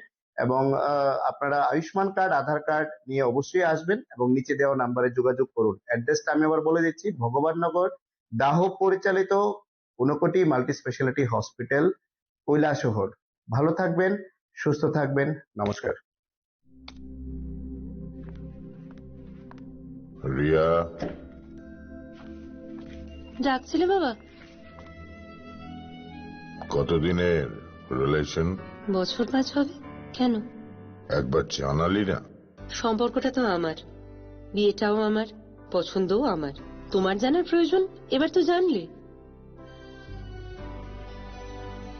এবং আপনারা আয়ুষ্মান কার্ড, আধার কার্ড নিয়ে অবশ্যই আসবেন এবং নিচে দেওয়া নাম্বারে যোগাযোগ করুন। অ্যাড্রেসটা আমি আবার বলে দিচ্ছি, ভগবাননগর দাহ পরিচালিত Unakoti multi speciality hospital, Kailashahar. ভালো থাকবেন, সুস্থ থাকবেন, নমস্কার। রিয়া, ডাকছিলে বাবা? কতদিনের রিলেশন? বছর 5 হবে। কেন? একবার জানালি না? সম্পর্কটা তো আমার, বিয়েটাও আমার, পছন্দও আমার। তোমার জানার প্রয়োজন, এবার তো জানলে।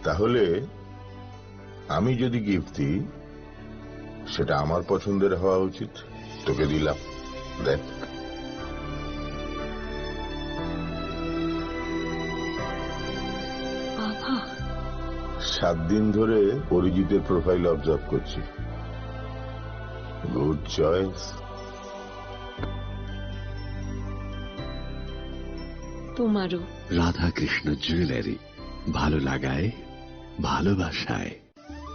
তাহলে আমি যদি গিফট দিই, সেটা আমার পছন্দের হওয়া উচিত। তোকে দিলাম, দেখ। বাবা, 7 দিন ধরে অরিজিতের প্রোফাইল অবজার্ভ করছি। Good choice. তোমারও। রাধাকৃষ্ণ জুয়েলারি, ভালো লাগায়, ভালোবাসায়।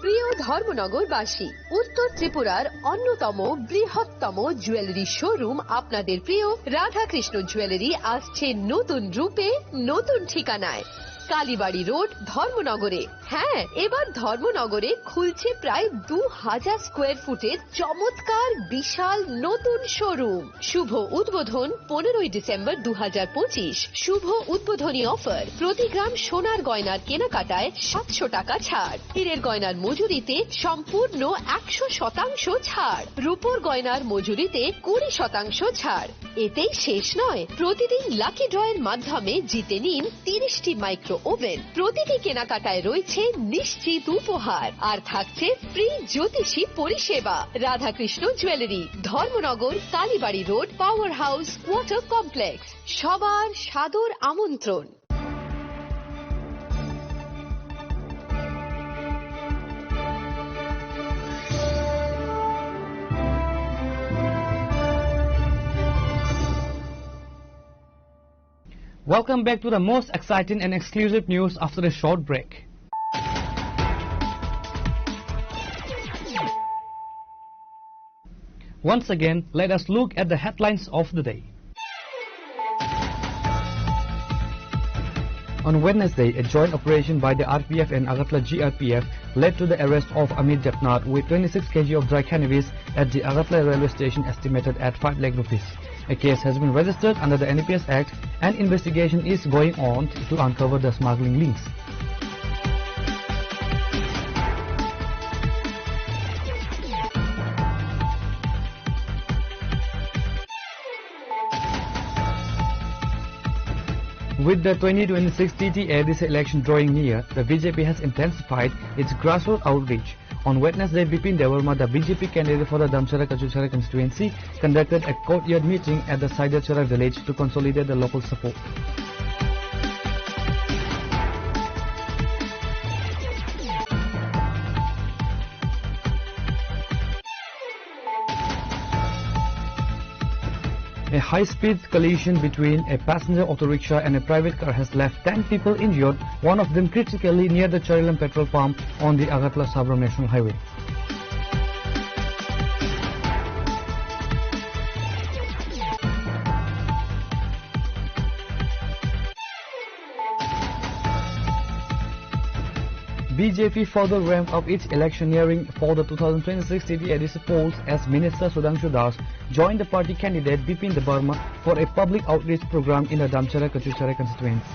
প্রিয় ধর্মনগরবাসী, উত্তর ত্রিপুরার অন্যতম বৃহত্তম জুয়েলারি শোরুম আপনাদের প্রিয় রাধাকৃষ্ণ জুয়েলারি আসছে নতুন রূপে, নতুন ঠিকানায়। কালীবাড়ি রোড, ধর্মনগরে। হ্যাঁ, এবার ধর্মনগরে খুলছে প্রায় 2000 স্কোয়ার ফুটের চমৎকার বিশাল নতুন শোরুম। শুভ উদ্বোধন 15 ডিসেম্বর 2025। শুভ উদ্বোধনী অফার, প্রতি গ্রাম সোনার গয়নার কেনাকাটায় 700 টাকা ছাড়, হীরের গয়নার মজুরিতে সম্পূর্ণ 100% ছাড়, রূপোর গয়নার মজুরিতে 20% ছাড়। এতেই শেষ নয়, প্রতিদিন লাকি ড্রয়ের মাধ্যমে জিতে নিন 30টি মাইক্রো ওভেন। প্রতিটি কেনাকাটায় রয়েছে নিশ্চিত উপহার, আর থাকছে ফ্রি জ্যোতিষী পরিষেবা। Radhakrishna jewellery, Dharmanagar, Kalibari road, power house, water complex. সবার সাদর আমন্ত্রণ। Welcome back to the most exciting and exclusive news after a short break. Once again, let us look at the headlines of the day. On Wednesday, a joint operation by the RPF and Agartala GRPF led to the arrest of Amit Japnath with 26 kg of dry cannabis at the Agartala railway station, estimated at 5 lakh rupees. A case has been registered under the NPS Act and investigation is going on to uncover the smuggling links. With the 2026 TT-ADC election drawing near, the BJP has intensified its grassroots outreach. On Wednesday, Bipin Devarma, the BJP candidate for the Damchara-Kachuchara constituency, conducted a courtyard meeting at the Saidachara village to consolidate the local support. A high-speed collision between a passenger auto rickshaw and a private car has left 10 people injured, one of them critically near the Charilam petrol pump on the Agartala-Sabram National Highway. BJP further ramped up its electioneering for the 2026 TT-ADC polls as Minister Sudhanshu Das joined the party candidate Bipin Devarma for a public outreach program in the Damchara-Kachuchara constituency.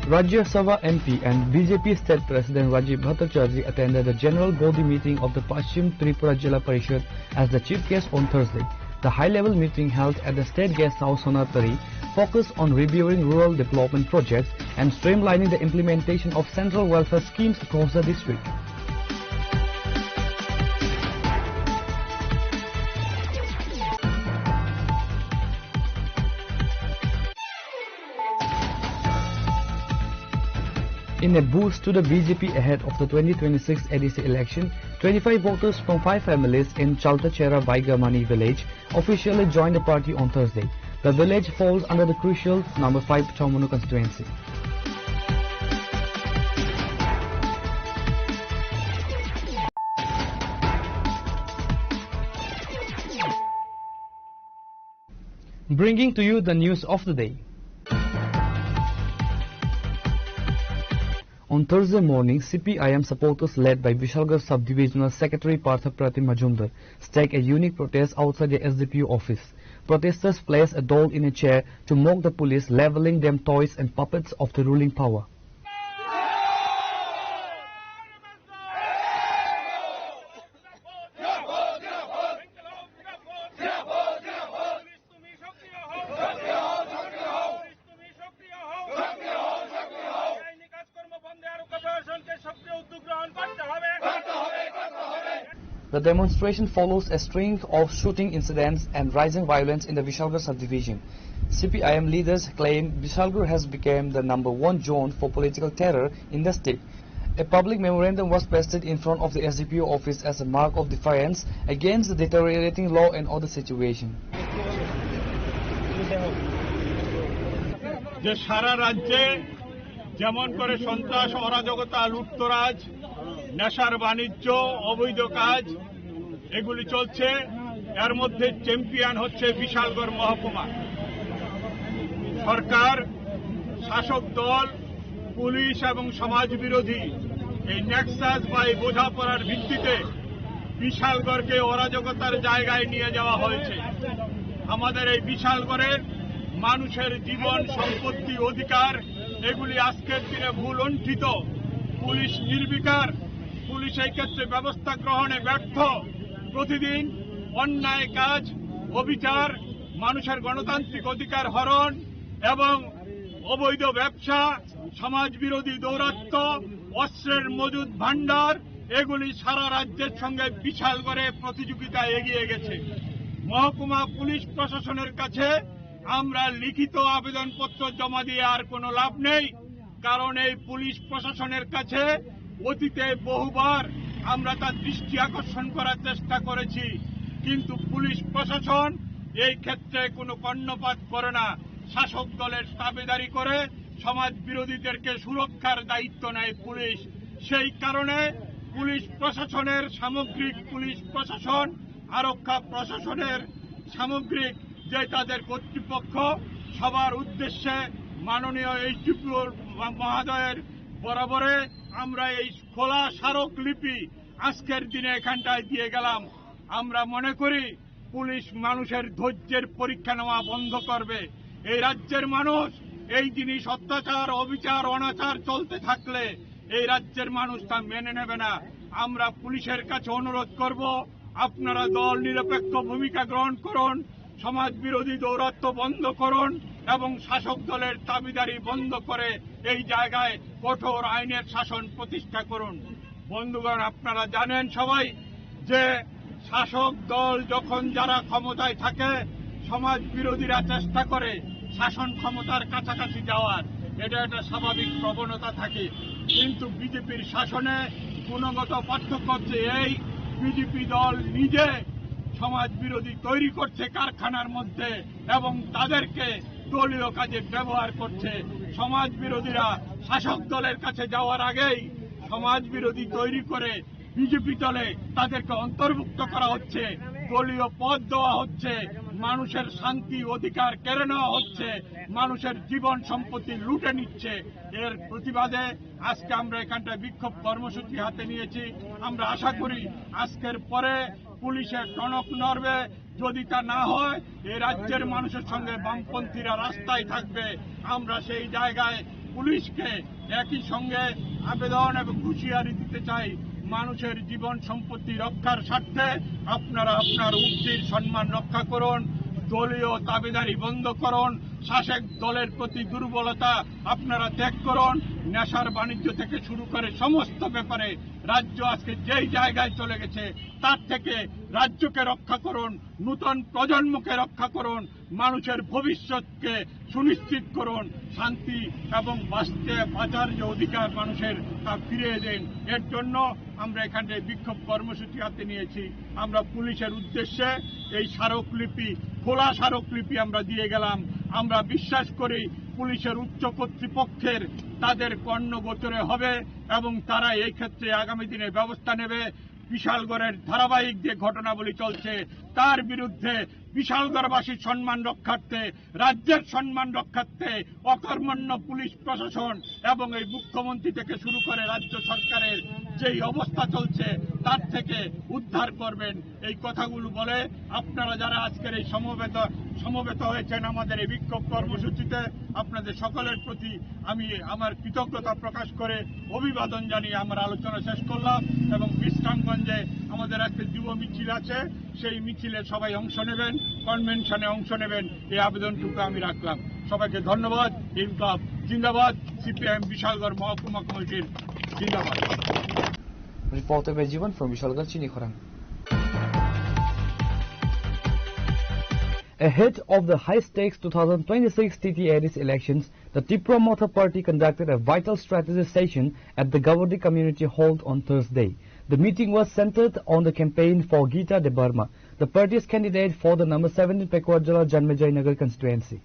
Rajya Sabha MP and BJP State President Rajiv Bhattacharjee attended the general body meeting of the Paschim Tripura Jila Parishad as the chief guest on Thursday. The high-level meeting held at the State Guest House Sonatari focused on reviewing rural development projects and streamlining the implementation of central welfare schemes across the district. In a boost to the BJP ahead of the 2026 ADC election, 25 voters from 5 families in Chaltachera Vaigamani village officially joined the party on Thursday. The village falls under the crucial number 5 Chaumunu constituency. Bringing to you the news of the day. On Thursday morning, CPIM supporters led by Vishalgarh Sub-Divisional Secretary Partha Pratim Majumdar staged a unique protest outside the SDPU office. Protesters placed a doll in a chair to mock the police, leveling them toys and puppets of the ruling power. The demonstration follows a string of shooting incidents and rising violence in the Vishalgarh subdivision. CPIM leaders claim Vishalgarh has become the #1 zone for political terror in the state. A public memorandum was pasted in front of the SDPU office as a mark of defiance against the deteriorating law and order situation. যে সারা রাজ্যে যেমন করে সন্ত্রাস অরাজকতা লুটতরাজ নেশার বাণিজ্য অবৈধ কাজ এগুলি চলছে এর মধ্যে চ্যাম্পিয়ন হচ্ছে বিশালগড় মহকুমা সরকার শাসক দল পুলিশ এবং সমাজ বিরোধী এই নেক্সাস বা এই বোঝাপড়ার ভিত্তিতে বিশালগড়কে অরাজকতার জায়গায় নিয়ে যাওয়া হয়েছে আমাদের এই বিশালগড়ের মানুষের জীবন সম্পত্তি অধিকার এগুলি আজকের দিনে ভুলণ্ঠিত পুলিশ নির্বিকার পুলিশ এই ক্ষেত্রে ব্যবস্থা গ্রহণে ব্যর্থ প্রতিদিন অন্যায় কাজ অবিচার মানুষের গণতান্ত্রিক অধিকার হরণ এবং অবৈধ ব্যবসা সমাজ বিরোধী দৌরাত্ম্য অস্ত্রের মজুদ ভান্ডার এগুলি সারা রাজ্যের সঙ্গে বিশালগড়ে প্রতিযোগিতায় এগিয়ে গেছে মহকুমা পুলিশ প্রশাসনের কাছে আমরা লিখিত আবেদনপত্র জমা দিয়ে আর কোনো লাভ নেই কারণ এই পুলিশ প্রশাসনের কাছে অতীতে বহুবার আমরা তার দৃষ্টি আকর্ষণ করার চেষ্টা করেছি কিন্তু পুলিশ প্রশাসন এই ক্ষেত্রে কোনো কর্ণপাত করে না শাসক দলের দাবিদারি করে সমাজ বিরোধীদেরকে সুরক্ষার দায়িত্ব নেয় পুলিশ সেই কারণে পুলিশ প্রশাসনের সামগ্রিক পুলিশ প্রশাসন আরক্ষা প্রশাসনের সামগ্রিক যে তাদের কর্তৃপক্ষ সবার উদ্দেশ্যে মাননীয় এইচডিপি মহোদয়ের বরাবরে আমরা এই খোলা স্মারকলিপি আজকের দিনে এখানটায় দিয়ে গেলাম আমরা মনে করি পুলিশ মানুষের ধৈর্যের পরীক্ষা নেওয়া বন্ধ করবে এই রাজ্যের মানুষ এই জিনিস অত্যাচার অবিচার অনাচার চলতে থাকলে এই রাজ্যের মানুষ তা মেনে নেবে না। আমরা পুলিশের কাছে অনুরোধ করব, আপনারা দল নিরপেক্ষ ভূমিকা গ্রহণ করুন, সমাজ বিরোধী দৌরাত্ম্য বন্ধ করুন এবং শাসক দলের দাবিদারি বন্ধ করে এই জায়গায় কঠোর আইনের শাসন প্রতিষ্ঠা করুন। বন্ধুগণ, আপনারা জানেন সবাই যে শাসক দল যখন যারা ক্ষমতায় থাকে, সমাজ বিরোধীরা চেষ্টা করে শাসন ক্ষমতার কাছাকাছি যাওয়ার, এটা একটা স্বাভাবিক প্রবণতা থাকে। কিন্তু বিজেপির শাসনে গুণগত পার্থক্য হচ্ছে এই, বিজেপি দল নিজে সমাজ বিরোধী তৈরি করছে কারখানার মধ্যে এবং তাদেরকে দলীয় কাজে ব্যবহার করছে। সমাজ বিরোধীরা শাসক দলের কাছে যাওয়ার আগেই সমাজ বিরোধী তৈরি করে বিজেপি দলে তাদেরকে অন্তর্ভুক্ত করা হচ্ছে, দলীয় পদ দেওয়া হচ্ছে, মানুষের শান্তি অধিকার কেড়ে নেওয়া হচ্ছে, মানুষের জীবন সম্পত্তি লুটে নিচ্ছে। এর প্রতিবাদে আজকে আমরা এখানটায় বিক্ষোভ কর্মসূচি হাতে নিয়েছি। আমরা আশা করি আজকের পরে পুলিশের টনক নড়বে। যদি তা না হয়, এই রাজ্যের মানুষের সঙ্গে বামপন্থীরা রাস্তায় থাকবে। আমরা সেই জায়গায় পুলিশকে একই সঙ্গে আবেদন এবং হুঁশিয়ারি দিতে চাই, মানুষের জীবন সম্পত্তি রক্ষার স্বার্থে আপনারা আপনার উক্তির সম্মান রক্ষা করুন, দলীয় দাবিদারি বন্ধ করুন, শাসক দলের প্রতি দুর্বলতা আপনারা ত্যাগ করুন। নেশার বাণিজ্য থেকে শুরু করে সমস্ত ব্যাপারে রাজ্য আজকে যেই জায়গায় চলে গেছে তার থেকে রাজ্যকে রক্ষা করুন, নূতন প্রজন্মকে রক্ষা করুন, মানুষের ভবিষ্যৎকে সুনিশ্চিত করুন, শান্তি এবং বাঁচার যে অধিকার মানুষের তা ফিরিয়ে দেন। এর জন্য আমরা এখানে বিক্ষোভ কর্মসূচি হাতে নিয়েছি। আমরা পুলিশের উদ্দেশ্যে এই স্মারকলিপি, খোলা স্মারকলিপি আমরা দিয়ে গেলাম। আমরা বিশ্বাস করি পুলিশের উচ্চ কর্তৃপক্ষের তাদের কর্ণ গোচরে হবে এবং তারা এই ক্ষেত্রে আগামী দিনে ব্যবস্থা নেবে। বিশালগড়ের ধারাবাহিক যে ঘটনাবলী চলছে তার বিরুদ্ধে বিশালগড়বাসীর সম্মান রক্ষার্থে, রাজ্যের সম্মান রক্ষার্থে অকর্মণ্য পুলিশ প্রশাসন এবং এই মুখ্যমন্ত্রী থেকে শুরু করে রাজ্য সরকারের যেই অবস্থা চলছে তার থেকে উদ্ধার করবেন। এই কথাগুলো বলে আপনারা যারা আজকের এই সমবেত হয়েছেন আমাদের এই বিক্ষোভ কর্মসূচিতে, আপনাদের সকলের প্রতি আমি আমার কৃতজ্ঞতা প্রকাশ করে অভিবাদন জানিয়ে আমার আলোচনা শেষ করলাম এবং বিশ্রামগঞ্জে আমাদের একটা যুব মিছিল আছে, সেই মিছিলে সবাই অংশ নেবেন, কনভেনশনে অংশ নেবেন, এই আবেদনটুকু আমি রাখলাম। সবাইকে ধন্যবাদ। ইনকলাব জিন্দাবাদ। সিপিআইএম বিশালগড় মহকুমা কমিটির জিন্দাবাদ। Reporter by Jivan from Vishalgarh, Chinikhorang. Ahead of the high-stakes 2026 TTADS elections, the Tripura Motha Party conducted a vital strategy session at the Gawadi Community Hall on Thursday. The meeting was centered on the campaign for Geeta Debarma, the party's candidate for the number 17 Pekwar Janmejai Nagar constituency.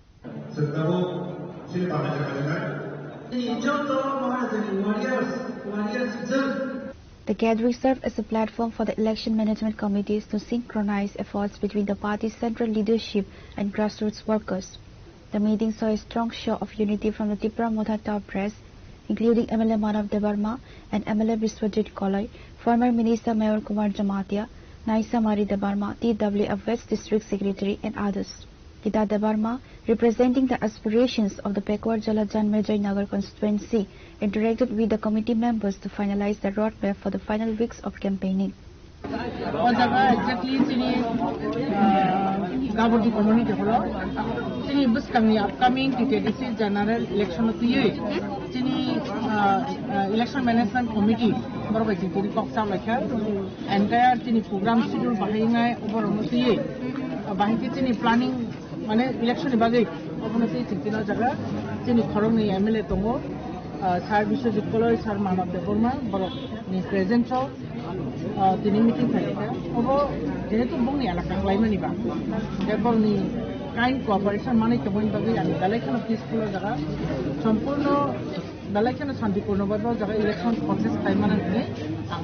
The gathering served as a platform for the election management committees to synchronize efforts between the party's central leadership and grassroots workers. The meeting saw a strong show of unity from the Tripura Motha top brass, including MLA Manav Debarma and MLA Biswajit Kolai, former Minister Mayor Kumar Jamatia, Naisa Mari Debarma, TWF West District Secretary, and others. Geeta Debarma, representing the aspirations of the Pekwar Jala Janmejai Nagar constituency, interacted with the committee members to finalize the roadmap for the final weeks of campaigning. Exactly, Gawadi community holo, upcoming TTADS general election of the year, election management committee, entire program schedule over almost a year, planning election budget, MLA Tongo, Sir Biswajit Kolai, Sir Manav Debarma, present তিনি meeting থাকে যেহেতু বংনি এলাকা লাইমানি বা এবং kind cooperation মানে তেমন ভাবে আমি বেলাইখানা পিসফুল জায়গা সম্পূর্ণ বেলাইখানা শান্তিপূর্ণভাবে জায়গা ইলেকশন প্রসেস টাইমানে নিয়ে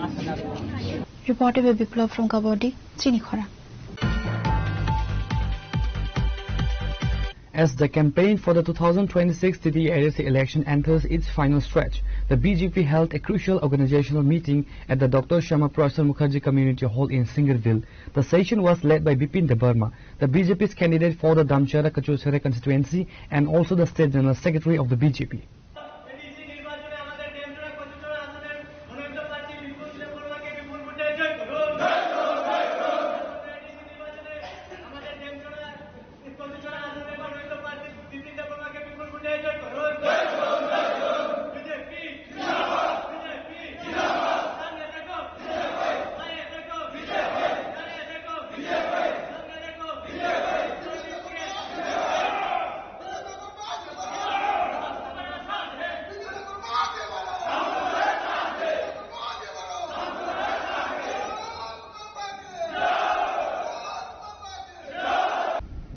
আশা Reported by Biplov from Gawadi, Chinikhorang. As the campaign for the 2026 TTADS election enters its final stretch, the BJP held a crucial organizational meeting at the Dr. Shama Prasad Mukherjee Community Hall in Singarville. The session was led by Bipin Debarma, the BJP's candidate for the Damchara Kachusara constituency and also the State General Secretary of the BJP.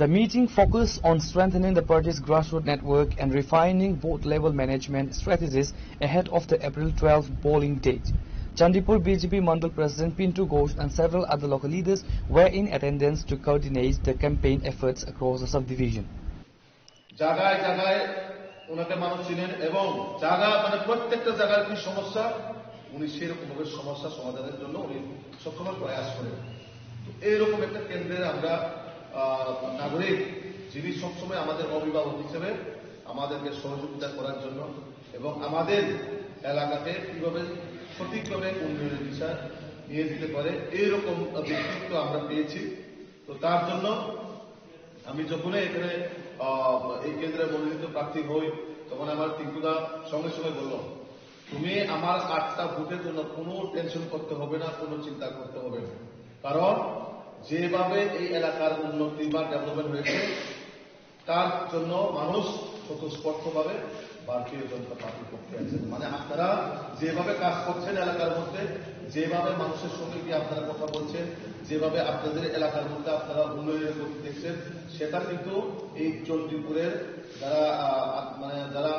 The meeting focused on strengthening the party's grassroots network and refining both-level management strategies ahead of the April 12 polling date. Chandipur BJP Mandal President Pintu Ghosh and several other local leaders were in attendance to coordinate the campaign efforts across the subdivision. জায়গায় জায়গায় ওনাকে মানুষ চিনেন এবং জায়গা মানে প্রত্যেকটা জায়গার কি সমস্যা উনি সেরকমভাবে সমস্যা সমাধানের জন্য উনি সবসময় প্রয়াস করেন। তো এইরকম একটা কেন্দ্রে আমরা নাগরিক যিনি সবসময় আমাদের অভিভাবক হিসেবে আমাদেরকে সহযোগিতা করার জন্য এবং আমাদের এলাকাকে কিভাবে সঠিকভাবে উন্নয়নের দিশা নিয়ে যেতে পারে এইরকম ব্যক্তিত্ব আমরা পেয়েছি। তো তার জন্য আমি যখনই এখানে এই কেন্দ্রে মনোনীত প্রার্থী হই তখন আমার টিঙ্কুদা সঙ্গে সঙ্গে বলল, তুমি আমার 8টা ভোটের জন্য কোনো টেনশন করতে হবে না, কোনো চিন্তা করতে হবে না, কারণ যেভাবে এই এলাকার উন্নতি বা ডেভেলপমেন্ট হয়েছে তার জন্য মানুষ স্বতঃস্ফূর্তভাবে ভারতীয় জনতা পার্টির পক্ষে আছেন। মানে আপনারা যেভাবে কাজ করছেন এলাকার মধ্যে, যেভাবে মানুষের সঙ্গে গিয়ে আপনারা কথা বলছেন, যেভাবে আপনাদের এলাকার মধ্যে আপনারা উন্নয়নের গতি দেখছেন, সেটা কিন্তু এই চণ্ডীপুরের যারা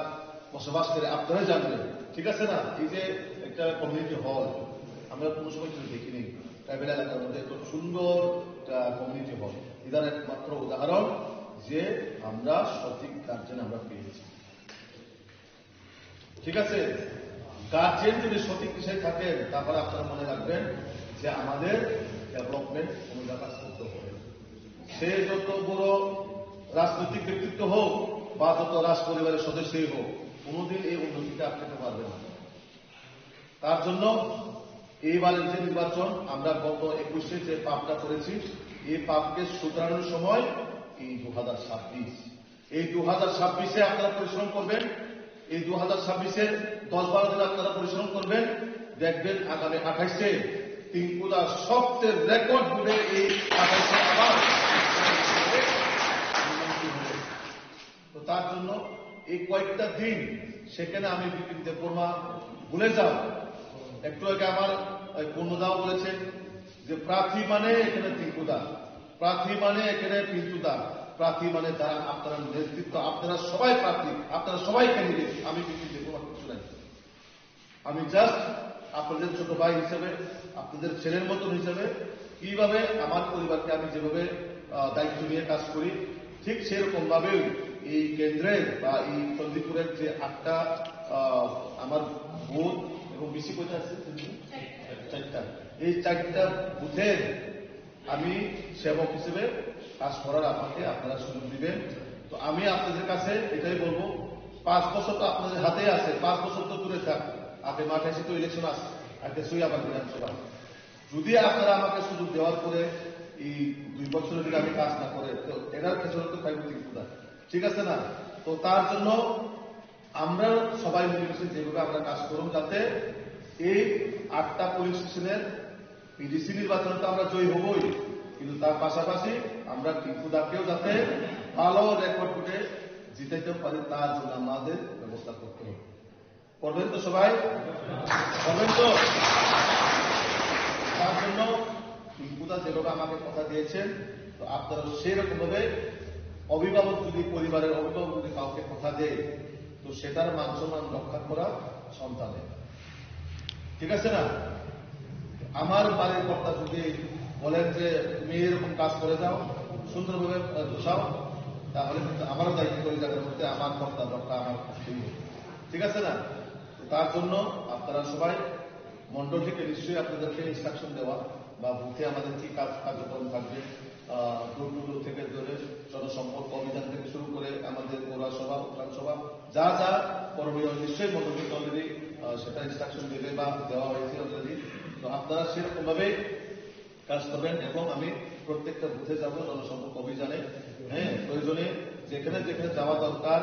বসবাস করে আপনারা জানবেন। ঠিক আছে না? এই যে একটা কমিউনিটি হল আমরা কোনো সময় কিছু দেখিনি ট্রাইবেল এলাকার মধ্যে, এত সুন্দর কমিউনিটি হল, এটার একমাত্র উদাহরণ যে আমরা সঠিক গার্জেন আমরা পেয়েছি। ঠিক আছে, গার্জেন যদি সঠিক বিষয় থাকেন তারপরে আপনারা মনে রাখবেন যে আমাদের ডেভেলপমেন্ট কোনো জায়গায় করতে হবে। সে যত বড় রাজনৈতিক ব্যক্তিত্ব হোক বা যত রাজ পরিবারের সদস্যই হোক, কোনোদিন এই উন্নতিতে আটকাতে পারবে না। তার জন্য এইবারের যে নির্বাচন আমরা গত 21-এ যে পাপটা করেছি, এই পাপকে শুধরানোর সময় এই 2026, এই 2026-এ আপনারা পরিশ্রম করবেন। এই 2026-এর 10-12 দিন আপনারা পরিশ্রম করবেন, দেখবেন আগামী 28-এ টিঙ্কুদা সবচেয়ে রেকর্ড হবে। এই 28-এ আবার তো তার জন্য এই কয়েকটা দিন সেখানে আমি বিপিন দেববর্মা ভুলে যাও। একটু আগে আমার পূর্ণদাও বলেছেন যে প্রার্থী মানে এখানে টিঙ্কুদা, প্রার্থী মানে এখানে পিন্টুদা, প্রার্থী মানে যারা আপনারা নেতৃত্ব, আপনারা সবাই প্রার্থী, আপনারা সবাই ক্যান্ডিডেট। আমি বিপিন দেববর্মা কিছু নাই, আমি জাস্ট আপনাদের ছোট ভাই হিসেবে, আপনাদের ছেলের মতন হিসেবে কিভাবে আমার পরিবারকে আমি যেভাবে দায়িত্ব নিয়ে কাজ করি, ঠিক সেরকম ভাবেও এই কেন্দ্রের বা এই চণ্ডীপুরের যে 8টা আমার বুথ এবং বেশি কোথায় আছে 4টা, এই 4টা বুথের আমি সেবক হিসেবে কাজ করার আপনারা সুযোগ দিবেন। তো আমি আপনাদের কাছে এটাই বলবো, 5 বছর তো আপনাদের হাতেই আছে, 5 বছর তো দূরে থাক, আপনি মাঠে এসে তো ইলেকশন আসে আজকে সুই আবার বিধানসভা, যদি আপনারা আমাকে সুযোগ দেওয়ার পরে এই 2 বছরের যদি আমি কাজ না করে তো এটার পেছনে তো পাইব টিঙ্কুদা। ঠিক আছে না? তো তার জন্য আমরা সবাই মিলেমিশে যেভাবে আমরা কাজ করুন যাতে এই 8টা পুলিশ স্টেশনের পিডিসি নির্বাচনটা আমরা জয়ী হবই, কিন্তু তার পাশাপাশি আমরা টিঙ্কুদাকেও যাতে ভালো রেকর্ড করে জিতাইতে পারি তার জন্য আমাদের ব্যবস্থা করতে হবে। করবেন তো সবাই? করবেন তো? তার জন্য টিঙ্কুদা যেভাবে আমাকে কথা দিয়েছেন, তো আপনারা সেরকম ভাবে অভিভাবক যদি পরিবারের অভিভাবক যদি কাউকে কথা দেয় তো সেটার মান সম্মান রক্ষা করা সন্তানের। ঠিক আছে না? আমার বাড়ির কর্তা যদি বলেন যে তুমি এরকম কাজ করে যাও, সুন্দরভাবে দোষাও, তাহলে কিন্তু আমারও দায়িত্ব করে যাদের মধ্যে আমার কর্তা রক্ষা আমার করতেই হবে। ঠিক আছে না? তার জন্য আপনারা সবাই মন্ডল থেকে নিশ্চয়ই আপনাদেরকে ইনস্ট্রাকশন দেওয়া বা বুথে আমাদের কি কার্যক্রম থাকবে, ডোর টু ডোর থেকে ধরে জনসম্পর্ক অভিযান থেকে শুরু করে আমাদের পৌরসভা সভা যা যা করণীয় নিশ্চয়ই মন্ডল থেকে অলরেডি সেটা ইনস্ট্রাকশন দেবে বা দেওয়া হয়েছে অলরেডি। তো আপনারা সেরকম ভাবে কাজ করবেন এবং আমি প্রত্যেকটা বুথে যাব জনসম্পর্ক অভিযানে। হ্যাঁ, প্রয়োজনে যেখানে যেখানে যাওয়া দরকার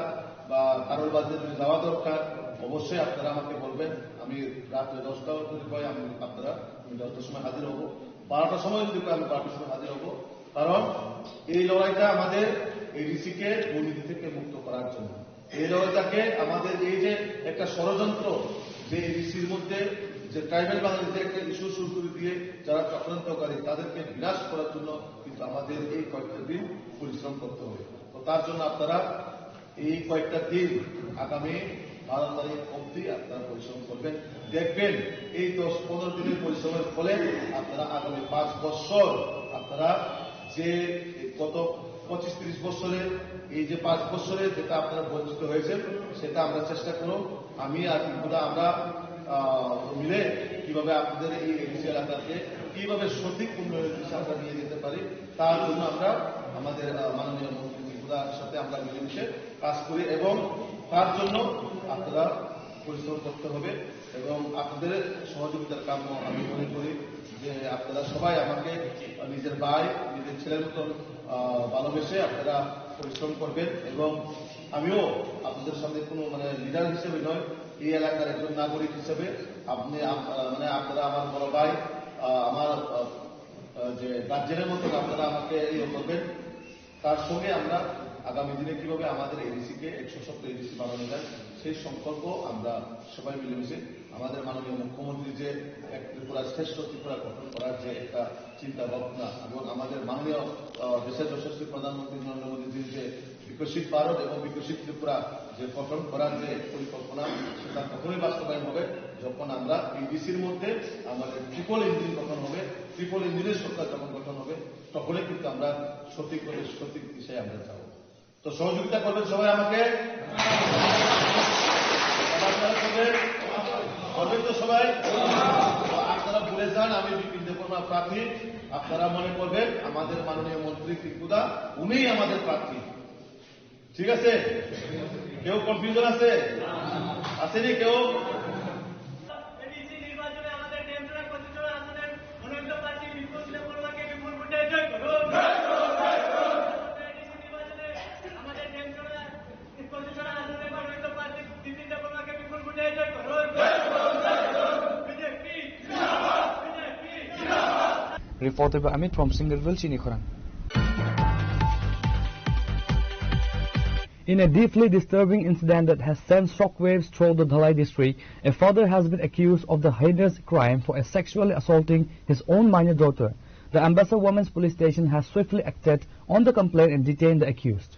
বা কারোর বাদে যদি যাওয়া দরকার অবশ্যই আপনারা আমাকে বলবেন। আমি রাত্রে 10টা যদি পাই আমি 10টার সময় হাজির হবো, 12টার সময় যদি পাই আমি 12টার সময় হাজির হবো, কারণ এই লড়াইটা আমাদের এডিসিকে দুর্নীতি থেকে মুক্ত করার জন্য। এই লড়াইটাকে আমাদের এই যে একটা ষড়যন্ত্র যে এডিসির মধ্যে যে ট্রাইবেল বাঙালিদের একটা ইস্যু শুরু করে দিয়ে যারা চক্রান্তকারী তাদেরকে বিনাশ করার জন্য কিন্তু আমাদের এই কয়েকটা দিন পরিশ্রম করতে হবে। তো তার জন্য আপনারা এই কয়েকটা দিন আগামী 12 তারিখ অবধি আপনারা পরিশ্রম করবেন। দেখবেন এই 10-15 দিনের পরিশ্রমের ফলে আপনারা আগামী 5 বছর আপনারা যে গত 25-30 বছরে এই যে 5 বছরে যেটা আপনারা বঞ্চিত হয়েছেন সেটা আমরা চেষ্টা করব আমি আর ত্রিপুরা আমরা মিলে কিভাবে আপনাদের এই এডিসি এলাকাকে কিভাবে সঠিক উন্নয়নের দিশে আমরা নিয়ে যেতে পারি তার জন্য আমরা আমাদের মাননীয় মন্ত্রী ত্রিপুরার সাথে আমরা মিলেমিশে কাজ করি এবং তার জন্য আপনারা পরিশ্রম করতে হবে এবং আপনাদের সহযোগিতার কাম্য আমি মনে করি যে আপনারা সবাই আমাকে নিজের ভাই নিজের ছেলের মতন ভালোবেসে আপনারা পরিশ্রম করবেন এবং আমিও আপনাদের সামনে কোনো লিডার হিসেবে নয় এই এলাকার একজন নাগরিক হিসেবে আপনারা আমার বড় ভাই আমার যে গার্জেনের মতন আপনারা আমাকে ইয়ে করবেন তার সঙ্গে আমরা আগামী দিনে কিভাবে আমাদের এডিসিকে 170 এডিসি বানানো যায় সেই সংকল্প আমরা সবাই মিলেমিশে আমাদের মাননীয় মুখ্যমন্ত্রী যে এক ত্রিপুরা শ্রেষ্ঠ ত্রিপুরা গঠন করার যে একটা চিন্তা ভাবনা এবং আমাদের মাননীয় দেশের যশস্বী প্রধানমন্ত্রী নরেন্দ্র মোদীজির যে বিকশিত ভারত এবং বিকশিত ত্রিপুরা যে গঠন করার যে পরিকল্পনা সেটা কখনোই বাস্তবায়ন হবে যখন আমরা এডিসির মধ্যে আমাদের ট্রিপল ইঞ্জিন গঠন হবে, ট্রিপল ইঞ্জিনের সরকার যখন গঠন হবে তখনই কিন্তু আমরা সঠিকভাবে সঠিক দিশায় আমরা যাব। তো সহযোগিতা করবেন সবাই আমাকে, করবেন তো সবাই। আপনারা ভুলে যান আমি বিপিন দেববর্মা প্রার্থী, আপনারা মনে করবেন আমাদের মাননীয় মন্ত্রী ত্রিপুরা উনিই আমাদের প্রার্থী। ঠিক আছে? কেউ কনফিউশন আছে? আসেনি কেউ? Reported by Amit from Singerville, Chinikhoran. In a deeply disturbing incident that has sent shockwaves through the Dhalai district, a father has been accused of the heinous crime for sexually assaulting his own minor daughter. The Ambassador Women's Police Station has swiftly acted on the complaint and detained the accused.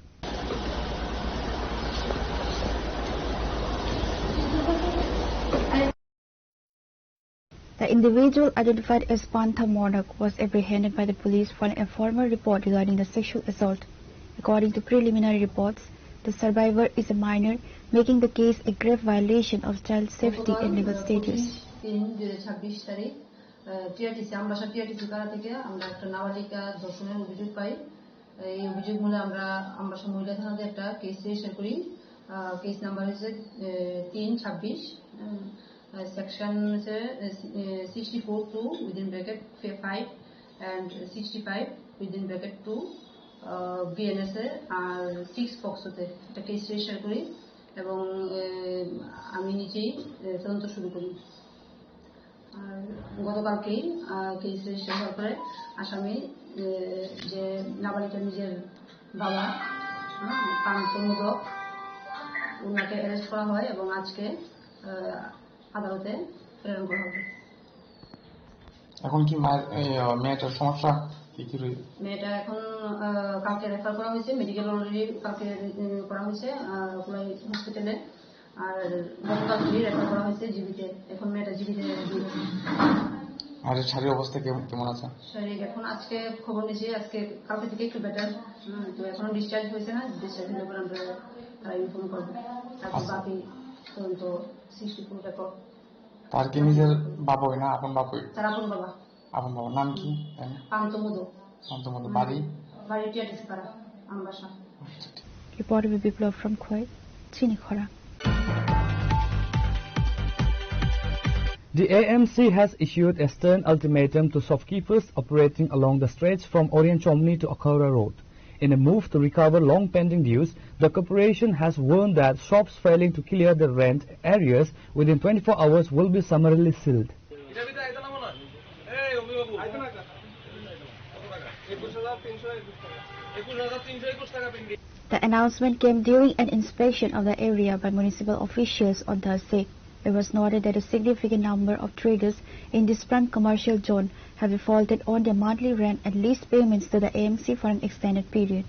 The individual identified as Pantha Monak was apprehended by the police for an informal report regarding the sexual assault. According to preliminary reports, the survivor is a minor, making the case a grave violation of child safety and legal status. 3-26 তারিখ TRTC Ambassa TRTC কারা থেকে আমরা একটা নাবালিকা ধর্ষণের অভিযোগ পাই। এই অভিযোগ মূলে আমরা আমবাসা মহিলা থানাতে একটা কেস রেজিস্টার করি। কেস নাম্বার হচ্ছে 3-26, সেকশন হচ্ছে 64(2) within bracket 5 and 65 within bracket 2 BNS আর 6 পক্সোতে একটা কেস রেজিস্টার করি এবং আমি নিজেই তদন্ত শুরু করি। আর গতকালকেই কেস রেজিস্টার হওয়ার পরে আসামি যে নাবালিকা নিজের বাবা পান্ত মোদক ওনাকে অ্যারেস্ট করা হয় এবং আজকে আদালতে প্রেরণ করা হবে। এখন কি মেয়েটার সমস্যা কি? মেয়েটা এখন কালকে রেফার করা হয়েছে, মেডিকেল অলরেডি কালকে করা হয়েছে কুলাই হসপিটালে, আর গতকালকে রেফার করা হয়েছে জিবিতে। এখন মেয়েটা জিবিতে। আর শারীরিক অবস্থা কেমন আছে? শারীরিক এখন আজকে খবর নিয়েছি, আজকে কালকে থেকে একটু বেটার, তো এখনো ডিসচার্জ হয়েছে না, ডিসচার্জ হলে পরে আমরা ইনফর্ম করবো। তারপর বাকি তদন্ত সৃষ্টি পুরো রেকর্ড। তার কি নিজের বাবা হয় না আপন বাবা? তার আপন বাবা। আপন বাবার নাম কি? পান্তমোদক। পান্তমোদক। বাড়ি টিআরটিসি পাড়া Ambassa. Reported by Biplov from Khoi, Chinikhoran. The AMC has issued a stern ultimatum to shopkeepers operating along the stretch from Orient Chomni to Akhara Road. In a move to recover long-pending dues, the corporation has warned that shops failing to clear the rent arrears within 24 hours will be summarily sealed. The announcement came during an inspection of the area by municipal officials on Thursday. It was noted that a significant number of traders in this prime commercial zone have defaulted on their monthly rent and lease payments to the AMC for an extended period.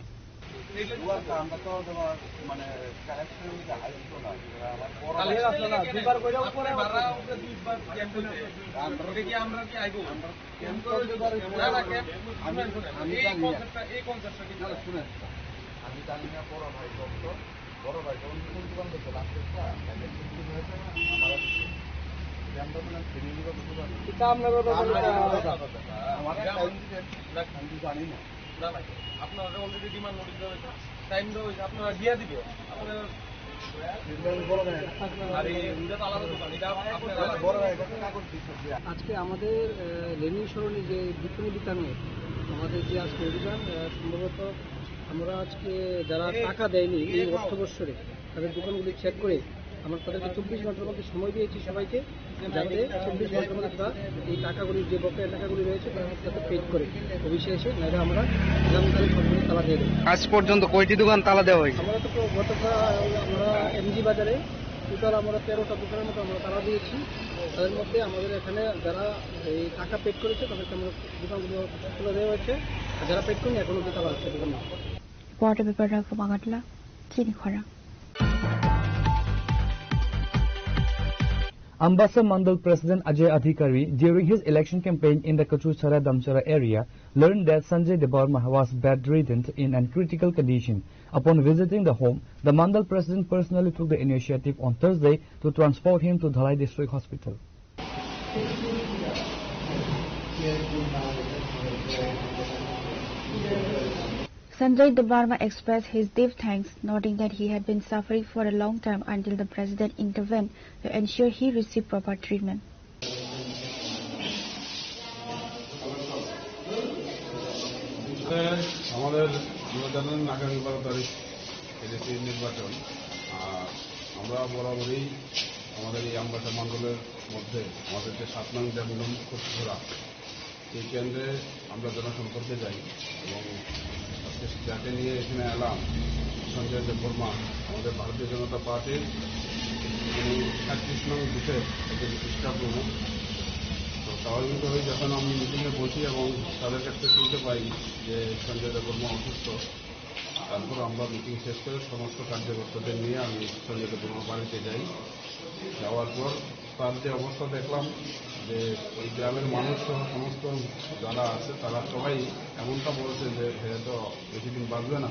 আজকে আমাদের Lenin সরণি যে বিপণী বিতানে আমাদের যে আজকে অভিযান সম্ভবত আমরা আজকে যারা টাকা দেয়নি এই অর্থবর্ষরে তাদের দোকানগুলি চেক করে আমরা তাদেরকে 24 ঘন্টার মধ্যে সময় দিয়েছি সবাইকে, যাতে 24 ঘন্টার মধ্যে তারা এই টাকাগুলি যে বকেয়া টাকাগুলি রয়েছে তারা পেড করে অফিসে এসে নাহলে আমরা আগামীকালে সবগুলি তালা দিয়ে দেবো। আজ পর্যন্ত কয়টি দোকান তালা দেওয়া হয়েছে? আমরা তো গতকাল আমরা এমজি বাজারে টোটাল আমরা 13টা দোকানের মতো আমরা তালা দিয়েছি। তাদের মধ্যে আমাদের এখানে যারা এই টাকা পেড করেছে তাদেরকে আমরা দোকানগুলো খুলে দেওয়া হয়েছে, আর যারা পেড করেনি এখনো তালা আছে দোকান। Reporter Biparna from Agartala, Chinikhara. Ambassa Mandal President Ajay Adhikari, during his election campaign in the Kachuchara Damchara area, learned that Sanjay Debarma was bedridden in a critical condition. Upon visiting the home, the Mandal President personally took the initiative on Thursday to transport him to Dhalai District Hospital. Sanjay Debarma expressed his deep thanks, noting that he had been suffering for a long time until the president intervened to ensure he received proper treatment. আমাদের জানেন আগামী 12 তারিখ এদেশের নির্বাচন। আমরা বরাবরই আমাদের এই আমবাসা মণ্ডলের মধ্যে আমাদের যে 7 নং জামিন কর্তৃপক্ষরা এই কেন্দ্রে আমরা জনসম্পর্কে যাই এবং যাকে নিয়ে এখানে এলাম সঞ্জয় দেববর্মা আমাদের ভারতীয় জনতা পার্টির 31 নং বুথের একজন স্টাফরুম। তো স্বাভাবিকভাবে যখন আমি মিটিংয়ে বসি এবং তাদের কাছ থেকে শুনতে পাই যে সঞ্জয় দেববর্মা অসুস্থ, তারপর আমরা মিটিং শেষ করে সমস্ত কার্যকর্তাদের নিয়ে আমি সঞ্জয় দেববর্মার বাড়িতে যাই। যাওয়ার পর তার যে অবস্থা দেখলাম যে এই গ্রামের মানুষ সহ সমস্ত যারা আছে তারা সবাই এমনটা বলছে যে হয়তো বেশি দিন বাঁচবে না,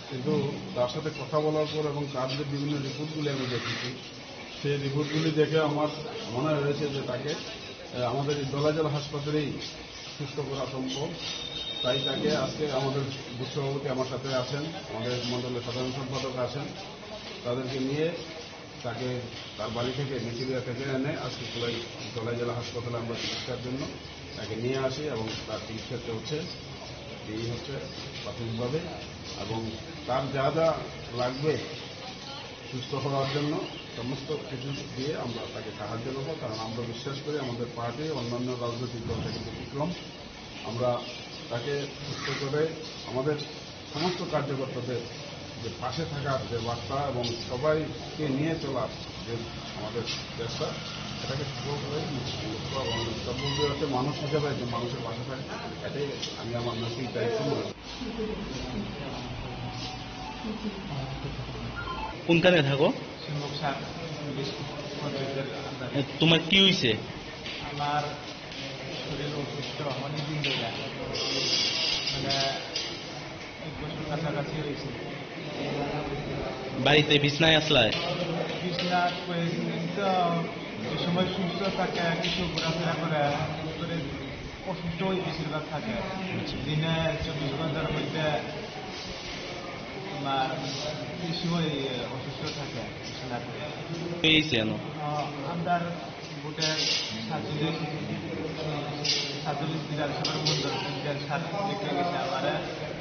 কিন্তু তার সাথে কথা বলার পর এবং তার যে বিভিন্ন রিপোর্টগুলি আমি দেখেছি সেই রিপোর্টগুলি দেখে আমার মনে হয়েছে যে তাকে আমাদের এই ধলাই জেলা হাসপাতালেই সুস্থ করা সম্ভব। তাই তাকে আজকে আমাদের বুথ সভাপতি আমার সাথে আছেন, আমাদের মণ্ডলের সাধারণ সম্পাদক আছেন, তাদেরকে নিয়ে তাকে তার বাড়ি থেকে মিছিলিয়া থেকে এনে আজকে ধলাই জেলা হাসপাতালে আমরা চিকিৎসার জন্য তাকে নিয়ে আসি এবং তার চিকিৎসা চলছে। এই হচ্ছে প্রাথমিকভাবে, এবং তার যা যা লাগবে সুস্থ হওয়ার জন্য সমস্ত কিছু দিয়ে আমরা তাকে সাহায্য করবো, কারণ আমরা বিশ্বাস করি আমাদের পার্টি অন্যান্য রাজনৈতিক দল থেকে ব্যতিক্রম। আমরা তাকে সুস্থ করে আমাদের সমস্ত কার্যকর্তাদের যে পাশে থাকার যে বার্তা এবং সবাইকে নিয়ে চলার যে আমাদের চেষ্টা, সেটাকে সফলভাবে এবং সর্বোপরি হচ্ছে মানুষ হিসাবে যে মানুষের পাশে থাকে, এটাই আমি আমার নৈতিক দায়িত্ব মনে করি। কোনখানে থাকো? তোমার কি হয়েছে? আমার শরীর অসুস্থ অনেকদিন ধরে, মানে 1 বছর কাছাকাছি হয়েছে। বাড়িতে বিছনায় আসলায়? বিছনা কয়েকদিন তো যে সময় সুস্থ থাকে কিছু ঘোরাফেরা করে অসুস্থ হয়ে বেশিরভাগ থাকে। দিনে 24 ঘন্টার মধ্যে তোমার বেশি হয়ে অসুস্থ থাকে বিছনাতে। আমরা ভোটের 47 বিধানসভার মন্ডল দেখে গেছে আমার,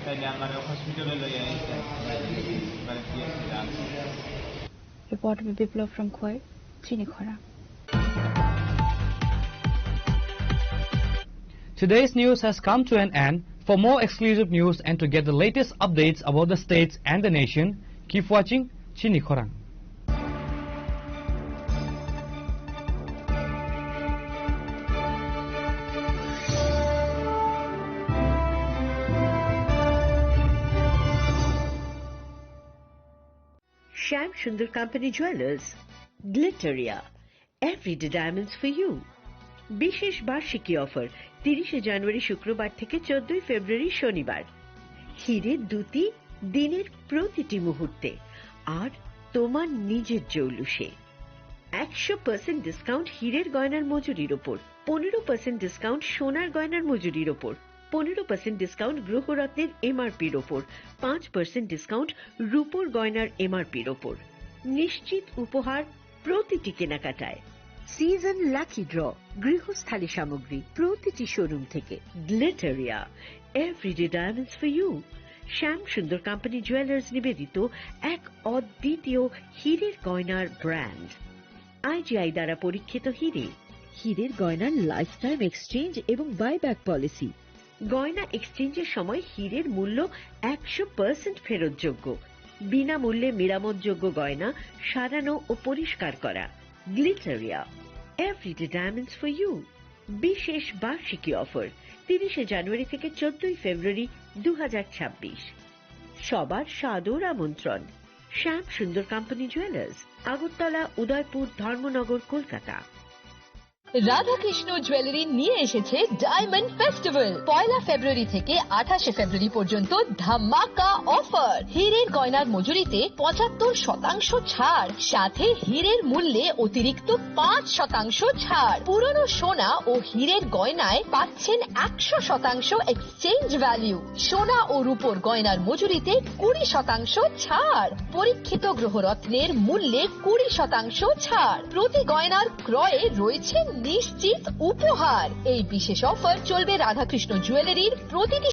তাইলে আমার হসপিটালে লইয়া আইছে। Reporter Biplov from Khoi, Chinikhara. Today's news has come to an end. For more exclusive news and to get the latest updates about the states and the nation, keep watching Chinikhara. Shyam Sundar Company Jewelers, Glitteria, Everyday Diamonds for you. বিশেষ বার্ষিকী offer 30 জানুয়ারি শুক্রবার থেকে 14 ফেব্রুয়ারি শনিবার। হিরের দুটি দিনের প্রতিটি মুহূর্তে আর তোমার নিজের জৌলুসে। 100% ডিসকাউন্ট হীরের গয়নার মজুরির ওপর, 15% ডিসকাউন্ট সোনার গয়নার মজুরির ওপর, 15% ডিসকাউন্ট গ্রহরত্নের এমআরপির ওপর, 5% ডিসকাউন্ট রূপোর গয়নার এমআরপির ওপর। নিশ্চিত উপহার প্রতিটি কেনাকাটায়। সিজন লাকি ড্র গৃহস্থালী সামগ্রী প্রতিটি শোরুম থেকে। Glitteria, everyday diamonds for you. Shyam Sundar company jewellers নিবেদিত এক অদ্বিতীয় হীরের গয়নার ব্র্যান্ড। আইজিআই দ্বারা পরীক্ষিত হিরে। হীরের গয়নার লাইফ টাইম এক্সচেঞ্জ এবং বাইব্যাক পলিসি। গয়না এক্সচেঞ্জের সময় হীরের মূল্য 100% ফেরতযোগ্য। বিনামূল্যে মেরামতযোগ্য গয়না সারানো ও পরিষ্কার করা। Glitteria, everyday diamonds for you. বিশেষ বার্ষিকী অফার 30 জানুয়ারি থেকে 14 ফেব্রুয়ারি 2026। সবার সাদর আমন্ত্রণ। শ্যাম Sundar company jewellers, Agartala, Udaipur, Dharmanagar, Kolkata. Radhakrishna jewellery নিয়ে এসেছে ডায়মন্ড ফেস্টিভ্যাল। 1 ফেব্রুয়ারি থেকে 28 ফেব্রুয়ারি পর্যন্ত ধামাকা অফার। হীরের গয়নার মজুরিতে 75% ছাড়, সাথে হীরের মূল্যে অতিরিক্ত 5% ছাড়। পুরনো সোনা ও হীরের গয়নায় পাচ্ছেন 100% এক্সচেঞ্জ ভ্যালু। সোনা ও রূপোর গয়নার মজুরিতে 20% ছাড়। পরীক্ষিত গ্রহরত্নের মূল্যে 20% ছাড়। প্রতি গয়নার ক্রয়ে রয়েছে নিশ্চিত উপহার। এই বিশেষ অফার চলবে রাধাকৃষ্ণ জুয়েলারির প্রতিটি